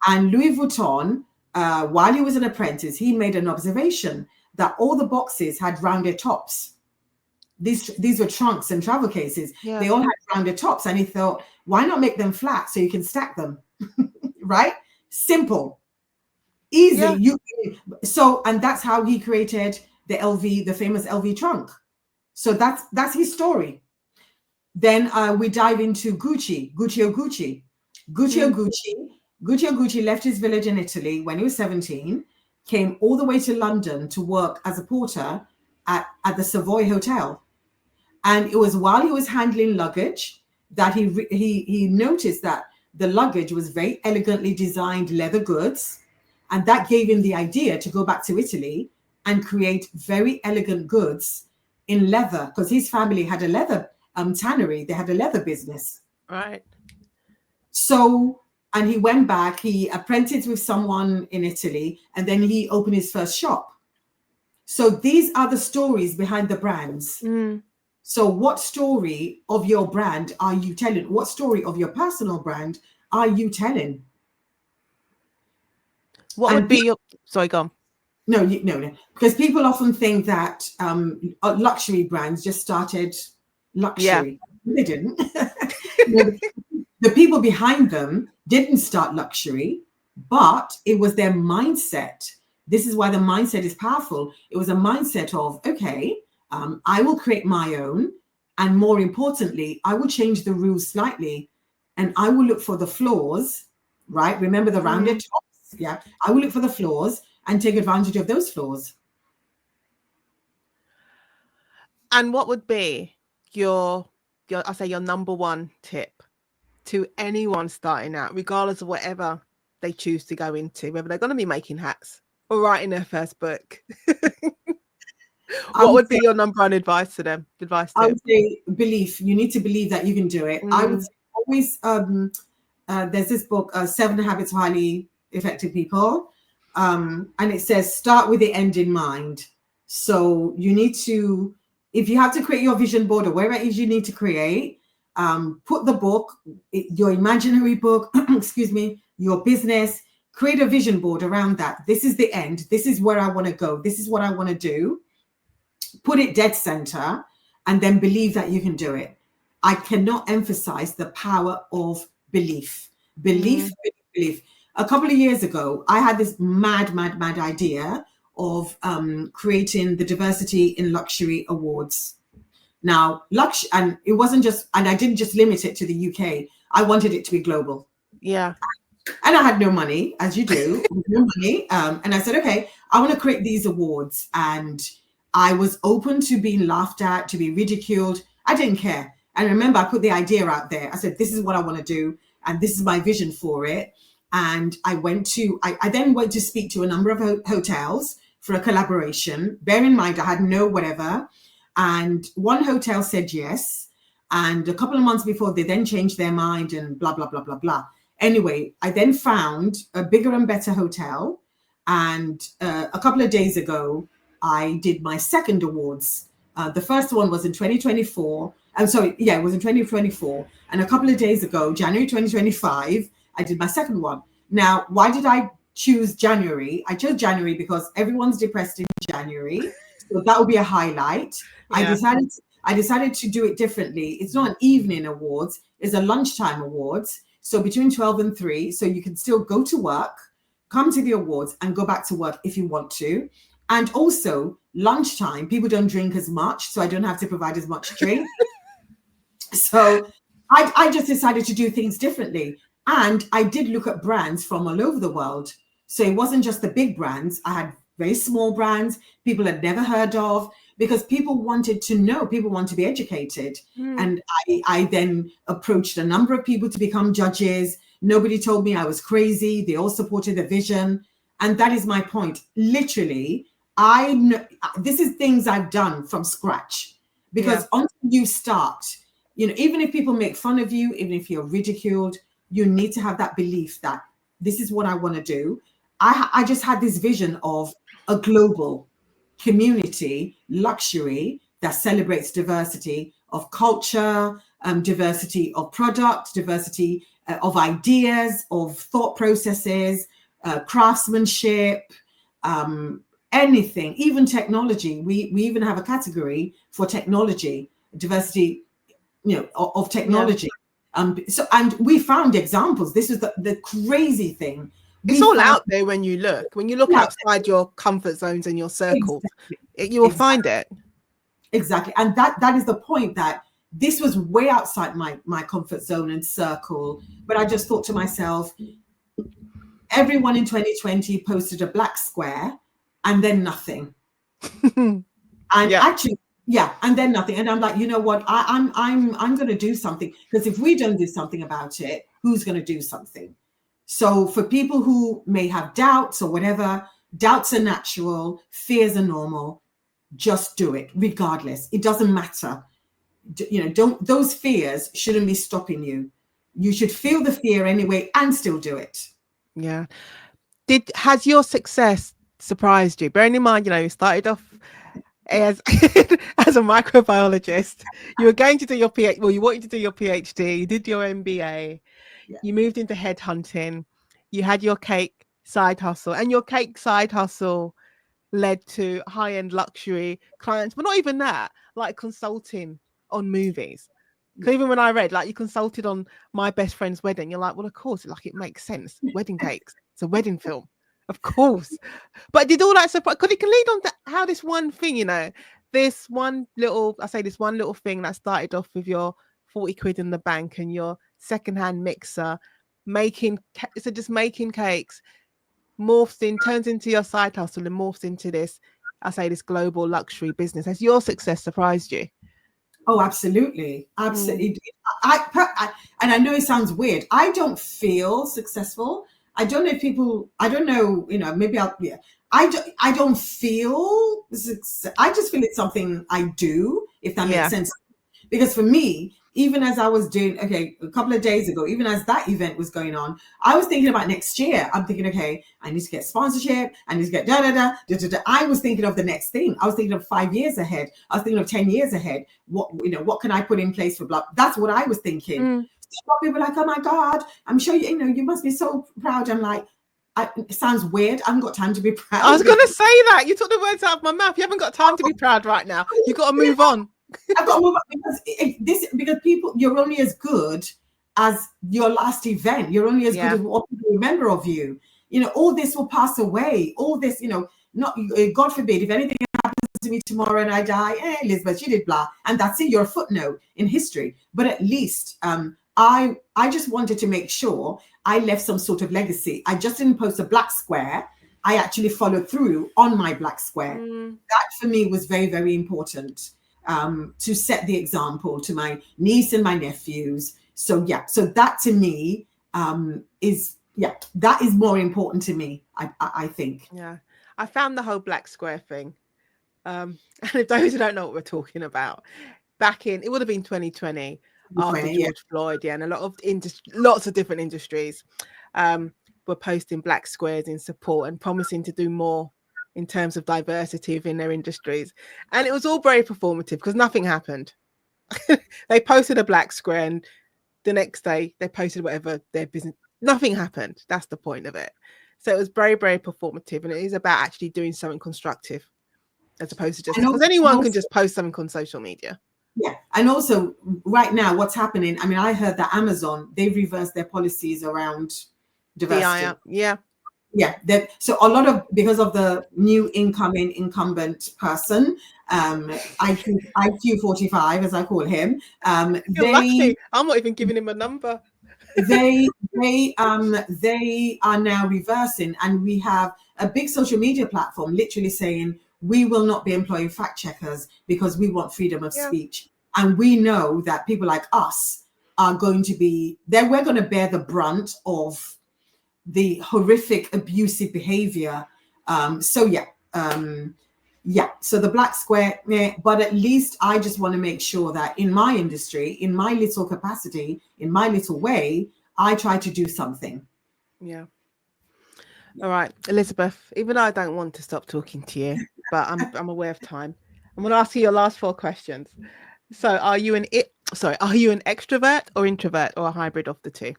And Louis Vuitton, while he was an apprentice, he made an observation that all the boxes had rounded tops. These were trunks and travel cases. Yeah. They all had rounded tops. And he thought, why not make them flat so you can stack them? Right? Simple. Easy. Yeah. And that's how he created the famous LV trunk. So that's his story. Then we dive into Gucci left his village in Italy when he was 17, came all the way to London to work as a porter at the Savoy Hotel. And it was while he was handling luggage that he noticed that the luggage was very elegantly designed leather goods. And that gave him the idea to go back to Italy and create very elegant goods in leather, because his family had a leather tannery. They had a leather business. Right. So, and he went back, he apprenticed with someone in Italy, and then he opened his first shop. So these are the stories behind the brands. So what story of your brand are you telling? What story of your personal brand are you telling? What would be your... Sorry, go on. No, because people often think that luxury brands just started luxury. Yeah. They didn't. The people behind them didn't start luxury, but it was their mindset. This is why the mindset is powerful. It was a mindset of, okay, I will create my own. And more importantly, I will change the rules slightly and I will look for the flaws, right? Remember the rounded tops? Yeah. I will look for the flaws and take advantage of those flaws. And what would be your number one tip to anyone starting out, regardless of whatever they choose to go into, whether they're going to be making hats or writing their first book? What would be your number one advice to them? I would say belief. You need to believe that you can do it. I would say always, there's this book, 7 Habits of Highly Effective People. And it says, start with the end in mind. So you need to, if you have to create your vision board or wherever it is you need to create, put the book, your imaginary book, excuse me, your business, create a vision board around that. This is the end. This is where I want to go. This is what I want to do. Put it dead center and then believe that you can do it. I cannot emphasize the power of belief. Belief. A couple of years ago, I had this mad idea of creating the Diversity in Luxury Awards. Now, and it wasn't just, and I didn't just limit it to the UK. I wanted it to be global. Yeah. And I had no money, as you do, no money. And I said, okay, I want to create these awards. And I was open to being laughed at, to be ridiculed. I didn't care. And remember, I put the idea out there. I said, this is what I want to do. And this is my vision for it. And I then went to speak to a number of hotels for a collaboration. Bear in mind, I had no whatever. And one hotel said yes. And a couple of months before, they then changed their mind and blah, blah, blah, blah, blah. Anyway, I then found a bigger and better hotel. And a couple of days ago, I did my second awards. The first one was in 2024. I'm sorry, yeah, it was in 2024. And a couple of days ago, January 2025, I did my second one. Now, why did I choose January? I chose January because everyone's depressed in January. So that would be a highlight. Yeah. I decided to do it differently. It's not an evening awards, it's a lunchtime awards. So between 12 and 3, so you can still go to work, come to the awards and go back to work if you want to. And also lunchtime, people don't drink as much, so I don't have to provide as much drink. So I just decided to do things differently. And I did look at brands from all over the world. So it wasn't just the big brands. I had very small brands people had never heard of, because people wanted to know, people want to be educated. And I then approached a number of people to become judges. Nobody told me I was crazy. They all supported the vision. And that is my point. Literally, I know this is things I've done from scratch, because until you start, even if people make fun of you, even if you're ridiculed, you need to have that belief that this is what I want to do. I just had this vision of a global community luxury that celebrates diversity of culture, diversity of product, diversity of ideas, of thought processes, craftsmanship, anything, even technology. We even have a category for technology, diversity, of technology. And we found examples. This is the crazy thing. It's all out there when you look. When you look outside your comfort zones and your circles, you will find it. Exactly. And that is the point, that this was way outside my comfort zone and circle. But I just thought to myself, everyone in 2020 posted a black square and then nothing. And actually, and then nothing. And I'm like, you know what? I'm going to do something, because if we don't do something about it, who's going to do something? So for people who may have doubts or whatever, doubts are natural, fears are normal. just do it regardless. It doesn't matter. Those fears shouldn't be stopping you. You should feel the fear anyway and still do it. Yeah. Has your success surprised you? Bearing in mind, you started off as as a microbiologist. You were going to do your PhD. Well, you wanted to do your PhD. You did your MBA. Yeah. You moved into headhunting. You had your cake side hustle, and your cake side hustle led to high-end luxury clients, but not even that, like consulting on movies. Because even when I read, like, you consulted on My Best Friend's Wedding, you're like, well, of course, like, it makes sense. Wedding cakes, it's a wedding film, of course. But did all that surprise? Because it can lead on to how this one thing, this one little thing that started off with your 40 quid in the bank and your secondhand mixer, just making cakes, turns into your side hustle and morphs into this global luxury business. Has your success surprised you? Oh, absolutely. And I know it sounds weird. I don't feel successful. I don't know if people, I don't know, maybe I don't feel success. I just feel it's something I do, if that makes sense. Because for me, even as I was doing, a couple of days ago, even as that event was going on, I was thinking about next year. I'm thinking, okay, I need to get sponsorship. I need to get da-da-da. I was thinking of the next thing. I was thinking of 5 years ahead. I was thinking of 10 years ahead. What can I put in place for blah? That's what I was thinking. So people were like, oh my God, I'm sure you must be so proud. I'm like, it sounds weird. I haven't got time to be proud. I was going to say that. You took the words out of my mouth. You haven't got time to be proud right now. You've got to move on. I've got to move on because people, you're only as good as your last event. You're only as good as what people remember of you. All this will pass away. All this, not God forbid, if anything happens to me tomorrow and I die, Elizabeth, you did blah, and that's it. You're a footnote in history. But at least I just wanted to make sure I left some sort of legacy. I just didn't post a black square. I actually followed through on my black square. That for me was very, very important. To set the example to my niece and my nephews. So that to me that is more important to me, I think. Yeah, I found the whole black square thing. And if those who don't know what we're talking about, back in, it would have been 2020 after George Floyd, and a lot of lots of different industries were posting black squares in support and promising to do more in terms of diversity within their industries. And it was all very performative because nothing happened. They posted a black square and the next day they posted whatever their business, nothing happened. That's the point of it. So it was very, very performative, and it is about actually doing something constructive as opposed to just, because anyone can just post something on social media. Yeah. And also right now what's happening, I mean, I heard that Amazon, they've reversed their policies around diversity. So a lot of, because of the new incumbent person, IQ 45 as I call him, You're lucky. I'm not even giving him a number. they are now reversing, and we have a big social media platform literally saying we will not be employing fact checkers because we want freedom of speech. And we know that people like us are going to be there. We're going to bear the brunt of the horrific abusive behavior. So the black square, but at least I just want to make sure that in my industry, in my little capacity, in my little way, I try to do something. Yeah. All right, Elizabeth, even though I don't want to stop talking to you, but I'm aware of time. I'm going to ask you your last 4 questions. So are you an extrovert or introvert, or a hybrid of the two?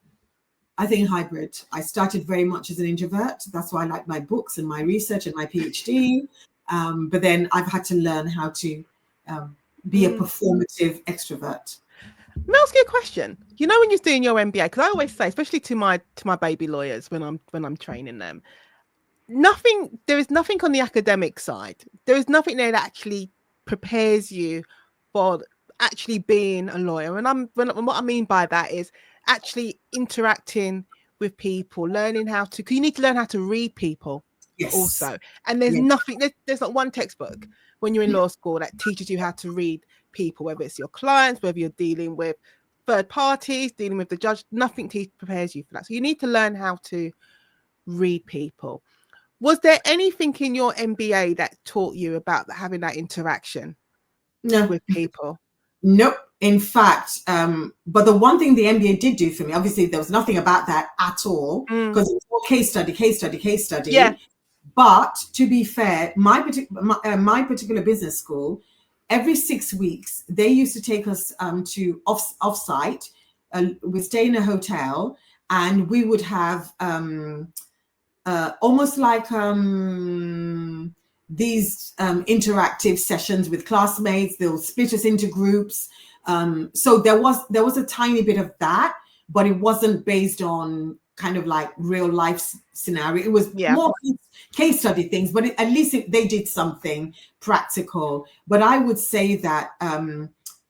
I think hybrid. I started very much as an introvert. That's why I like my books and my research and my PhD. But then I've had to learn how to be a performative extrovert. Let me ask you a question. When you're doing your MBA, because I always say, especially to my baby lawyers when I'm training them, there is nothing on the academic side. There is nothing there that actually prepares you for actually being a lawyer. And what I mean by that is actually interacting with people, learning how to, because you need to learn how to read people also. And there's nothing, there's not one textbook when you're in law school that teaches you how to read people, whether it's your clients, whether you're dealing with third parties, dealing with the judge, nothing prepares you for that. So you need to learn how to read people. Was there anything in your MBA that taught you about having that interaction No, with people? nope. In fact, but the one thing the MBA did do for me, obviously, there was nothing about that at all Mm. because it was all case study, case study, case Yeah. study. But to be fair, my particular business school, every 6 weeks, they used to take us to offsite. We stay in a hotel, and we would have almost like these interactive sessions with classmates. They'll split us into groups. So there was a tiny bit of that, but it wasn't based on kind of like real life scenario. It was more case study things, but at least they did something practical. But I would say that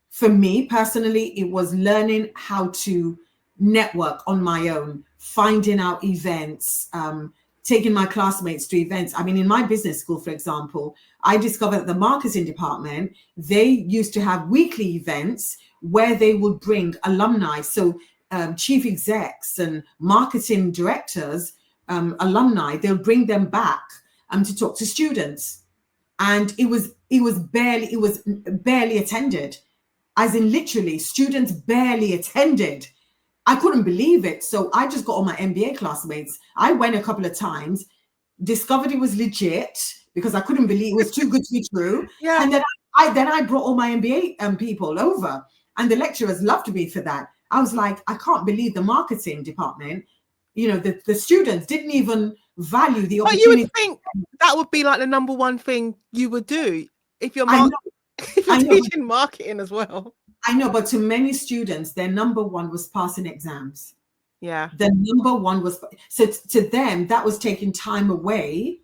for me personally, it was learning how to network on my own, finding out events, taking my classmates to events. I mean, in my business school, for example, I discovered that the marketing department, they used to have weekly events where they would bring alumni. So chief execs and marketing directors, alumni, they'll bring them back to talk to students. And it was barely attended, as in literally students barely attended. I couldn't believe it. So I just got all my MBA classmates. I went a couple of times, discovered it was legit because I couldn't believe it was too good to be true. Yeah. And then I brought all my MBA people over, and the lecturers loved me for that. I was like, I can't believe the marketing department, the students didn't even value the opportunity. But you would think that would be like the number one thing you would do if you're teaching marketing as well. I know, but to many students, their number one was passing exams. Yeah. The number one was, so to them, that was taking time away.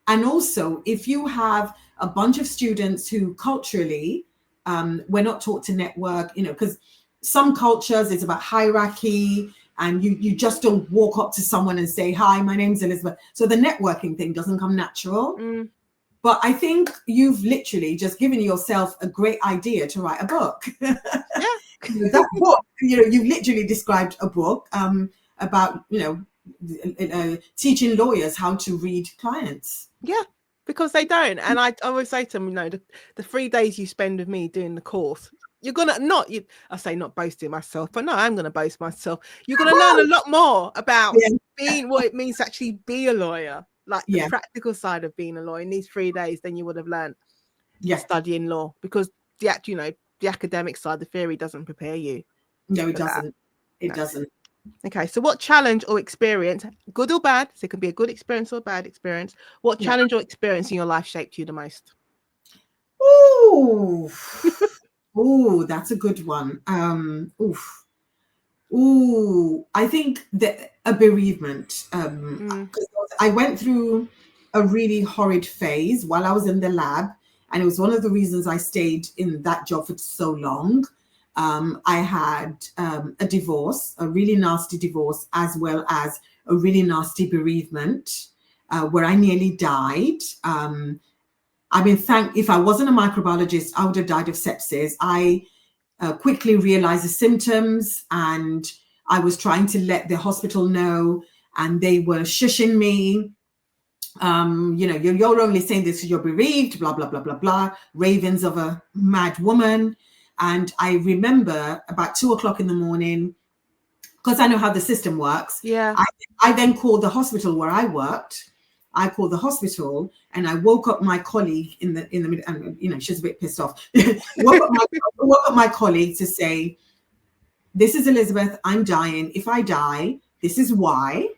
And also, if you have a bunch of students who culturally, we're not taught to network, because some cultures, it's about hierarchy, and you just don't walk up to someone and say, hi, my name's Elizabeth. So the networking thing doesn't come natural. Mm. But I think you've literally just given yourself a great idea to write a book. Yeah. That book, you've literally described a book about, teaching lawyers how to read clients. Yeah, because they don't. And I always say to them, the 3 days you spend with me doing the course, you're going to I say not boasting myself, but no, I'm going to boast myself. You're going to learn a lot more about being what it means to actually be a lawyer. Like the practical side of being a lawyer in these 3 days than you would have learned studying law, because the academic side, the theory doesn't prepare you. No, it doesn't. It doesn't. Okay, so what challenge or experience, good or bad, so it can be a good experience or a bad experience, what challenge or experience in your life shaped you the most? Ooh, that's a good one. I think that a bereavement. I went through a really horrid phase while I was in the lab, and it was one of the reasons I stayed in that job for so long. I had a divorce, a really nasty divorce, as well as a really nasty bereavement, where I nearly died. If I wasn't a microbiologist, I would have died of sepsis. I quickly realized the symptoms, and I was trying to let the hospital know, and they were shushing me. You're only saying this because you're bereaved, blah, blah, blah, blah, blah. Ravings of a mad woman. And I remember about 2:00 in the morning, because I know how the system works. Yeah. I then called the hospital where I worked. I called the hospital, and I woke up my colleague in the middle, and she's a bit pissed off. woke up my colleague to say, this is Elizabeth, I'm dying. If I die, this is why.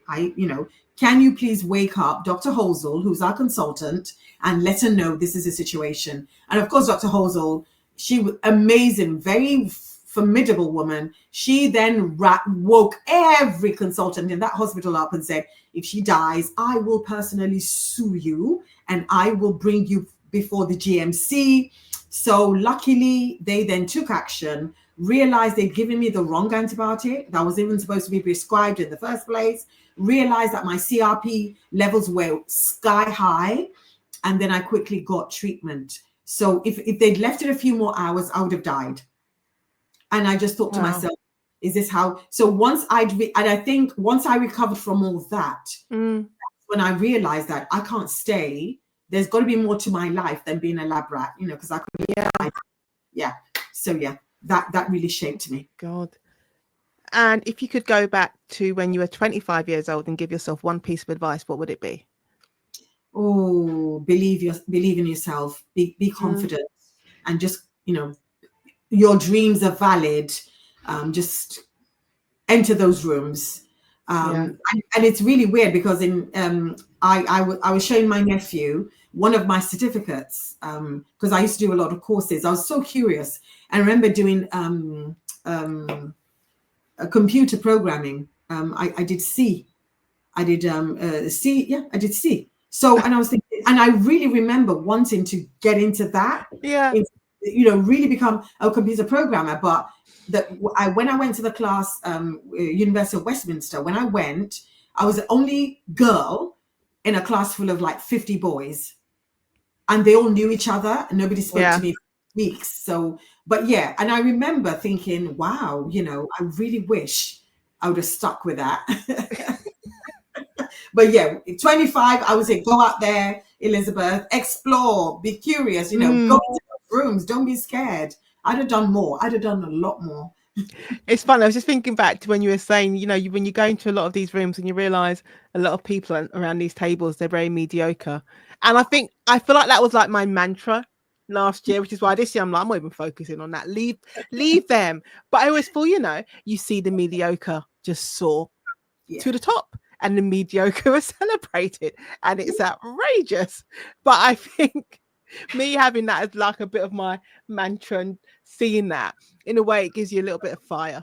Can you please wake up Dr. Holzel, who's our consultant, and let her know this is a situation. And of course, Dr. Holzel, she was amazing, very formidable woman. She then woke every consultant in that hospital up and said, if she dies, I will personally sue you, and I will bring you before the GMC. So luckily, they then took action, realized they'd given me the wrong antibiotic that was even supposed to be prescribed in the first place, realized that my CRP levels were sky high, and then I quickly got treatment. So if they'd left it a few more hours, I would have died. And I just thought to myself, is this how? So once I recovered from all that, that's when I realized that I can't stay. There's got to be more to my life than being a lab rat, you know, because I could, yeah. So yeah, that really shaped me. God. And if you could go back to when you were 25 years old and give yourself one piece of advice, what would it be? Oh, believe in yourself, be confident, and just, you know, your dreams are valid. Just enter those rooms. And it's really weird because I was showing my nephew one of my certificates, because I used to do a lot of courses. I was so curious, and I remember doing computer programming. I did C. I did C. Yeah, I did C. So, and I was thinking, and I really remember wanting to get into that. Yeah. You know, really become a computer programmer. But when I went to the class, University of Westminster, when I went, I was the only girl in a class full of like 50 boys, and they all knew each other, and nobody spoke to me for weeks. So, but yeah, and I remember thinking, wow, you know, I really wish I would have stuck with that. But yeah, 25, I would say go out there, Elizabeth, explore, be curious, you know, go into those rooms, don't be scared. I'd have done more. I'd have done a lot more. It's fun. I was just thinking back to when you were saying, you know, when you go into a lot of these rooms and you realize a lot of people around these tables, they're very mediocre. And I feel like that was like my mantra last year, which is why this year I'm like, I'm not even focusing on that. Leave them. But I always feel, you know, you see the mediocre just soar to the top, and the mediocre are celebrated, and it's outrageous. But I think me having that as like a bit of my mantra and seeing that, in a way, it gives you a little bit of fire.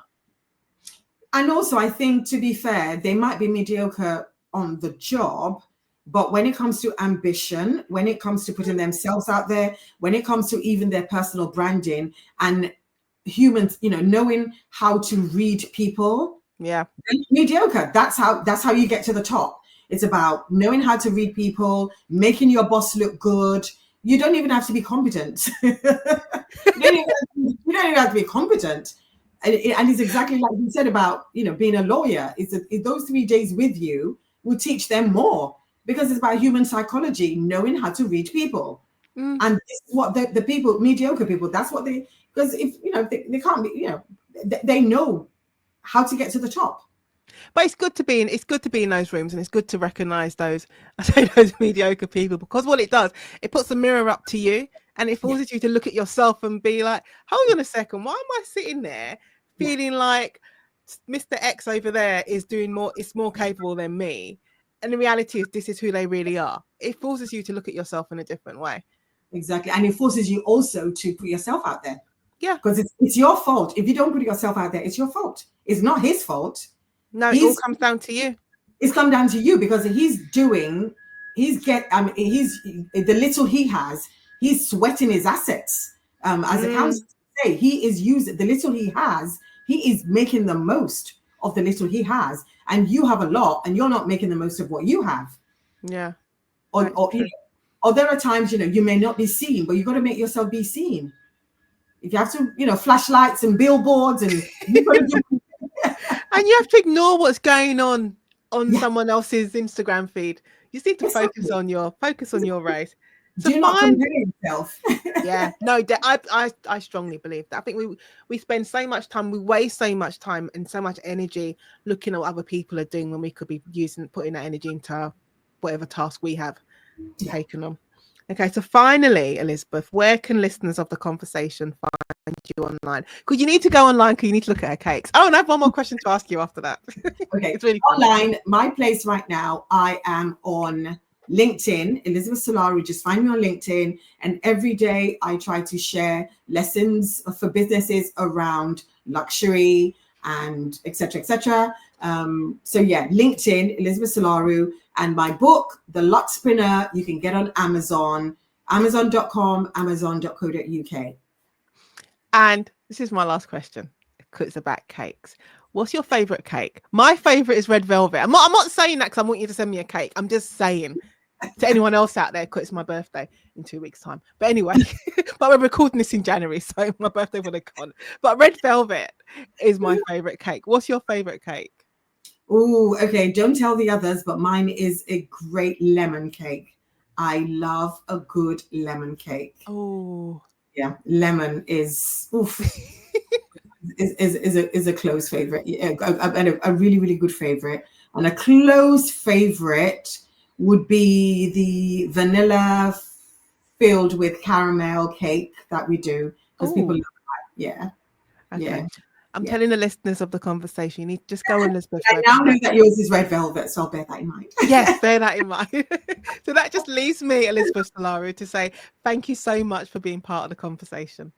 And also, I think, to be fair, they might be mediocre on the job, but when it comes to ambition, when it comes to putting themselves out there, when it comes to even their personal branding and humans, you know, knowing how to read people, mediocre. That's how you get to the top. It's about knowing how to read people, making your boss look good. You don't even have to be competent. You don't even have to be competent. And it's exactly like you said about, you know, being a lawyer. It's those 3 days with you will teach them more, because it's about human psychology, knowing how to read people. And this is what the people, mediocre people, that's what they, because if, you know, they can't be, you know, they know how to get to the top. But it's good to be in those rooms, and it's good to recognize those mediocre people, because what it does, it puts a mirror up to you, and it forces you to look at yourself and be like, hold on a second, why am I sitting there feeling like Mr. X over there is more capable than me? And the reality is, this is who they really are. It forces you to look at yourself in a different way. Exactly. And it forces you also to put yourself out there. Yeah. Because it's your fault. If you don't put yourself out there, it's your fault. It's not his fault. No, it all comes down to you. It's come down to you, because the little he has, he's sweating his assets. As accountants say, he is using the little he has, he is making the most of the little he has. And you have a lot, and you're not making the most of what you have. Yeah. Or there are times, you know, you may not be seen, but you've got to make yourself be seen. If you have to, you know, flashlights and billboards, and you've got to do and you have to ignore what's going on someone else's Instagram feed. You just need to focus on your race. So do not compare yourself. Yeah, no, I strongly believe that. I think we spend so much time, we waste so much time and so much energy looking at what other people are doing, when we could be putting that energy into whatever task we have taken on. Okay, so finally, Elizabeth, where can listeners of the conversation find you online? Because you need to go online, because you need to look at her cakes. Oh, and I have one more question to ask you after that. Okay, it's really online, my place right now, I am on LinkedIn, Elizabeth Solaru. Just find me on LinkedIn, and every day I try to share lessons for businesses around luxury and etc. So yeah, LinkedIn, Elizabeth Solaru, and my book, The LUXpreneur, you can get on Amazon, amazon.com, amazon.co.uk. And this is my last question, because it's about cakes. What's your favorite cake? My favorite is red velvet. I'm not saying that because I want you to send me a cake. I'm just saying to anyone else out there, because it's my birthday in 2 weeks' time. But anyway, but we're recording this in January, so my birthday would have gone. But red velvet is my favorite cake. What's your favorite cake? Oh, okay. Don't tell the others, but mine is a great lemon cake. I love a good lemon cake. Oh. Yeah, lemon is oof, is a close favorite. Yeah, a really really good favorite, and a close favorite would be the vanilla filled with caramel cake that we do because people Oh. love that. Yeah, Okay. yeah, I'm yeah. telling the listeners of the conversation, you need to just go on Elizabeth's I now know website. that yours is red velvet, so I'll bear that in mind. Yes, bear that in mind. So that just leaves me, Elizabeth Solaru, to say thank you so much for being part of the conversation.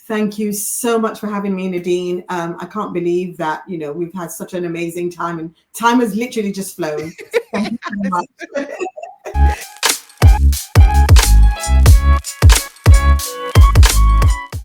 Thank you so much for having me, Nadine. I can't believe that, we've had such an amazing time, and time has literally just flown. Thank you so Yes. much.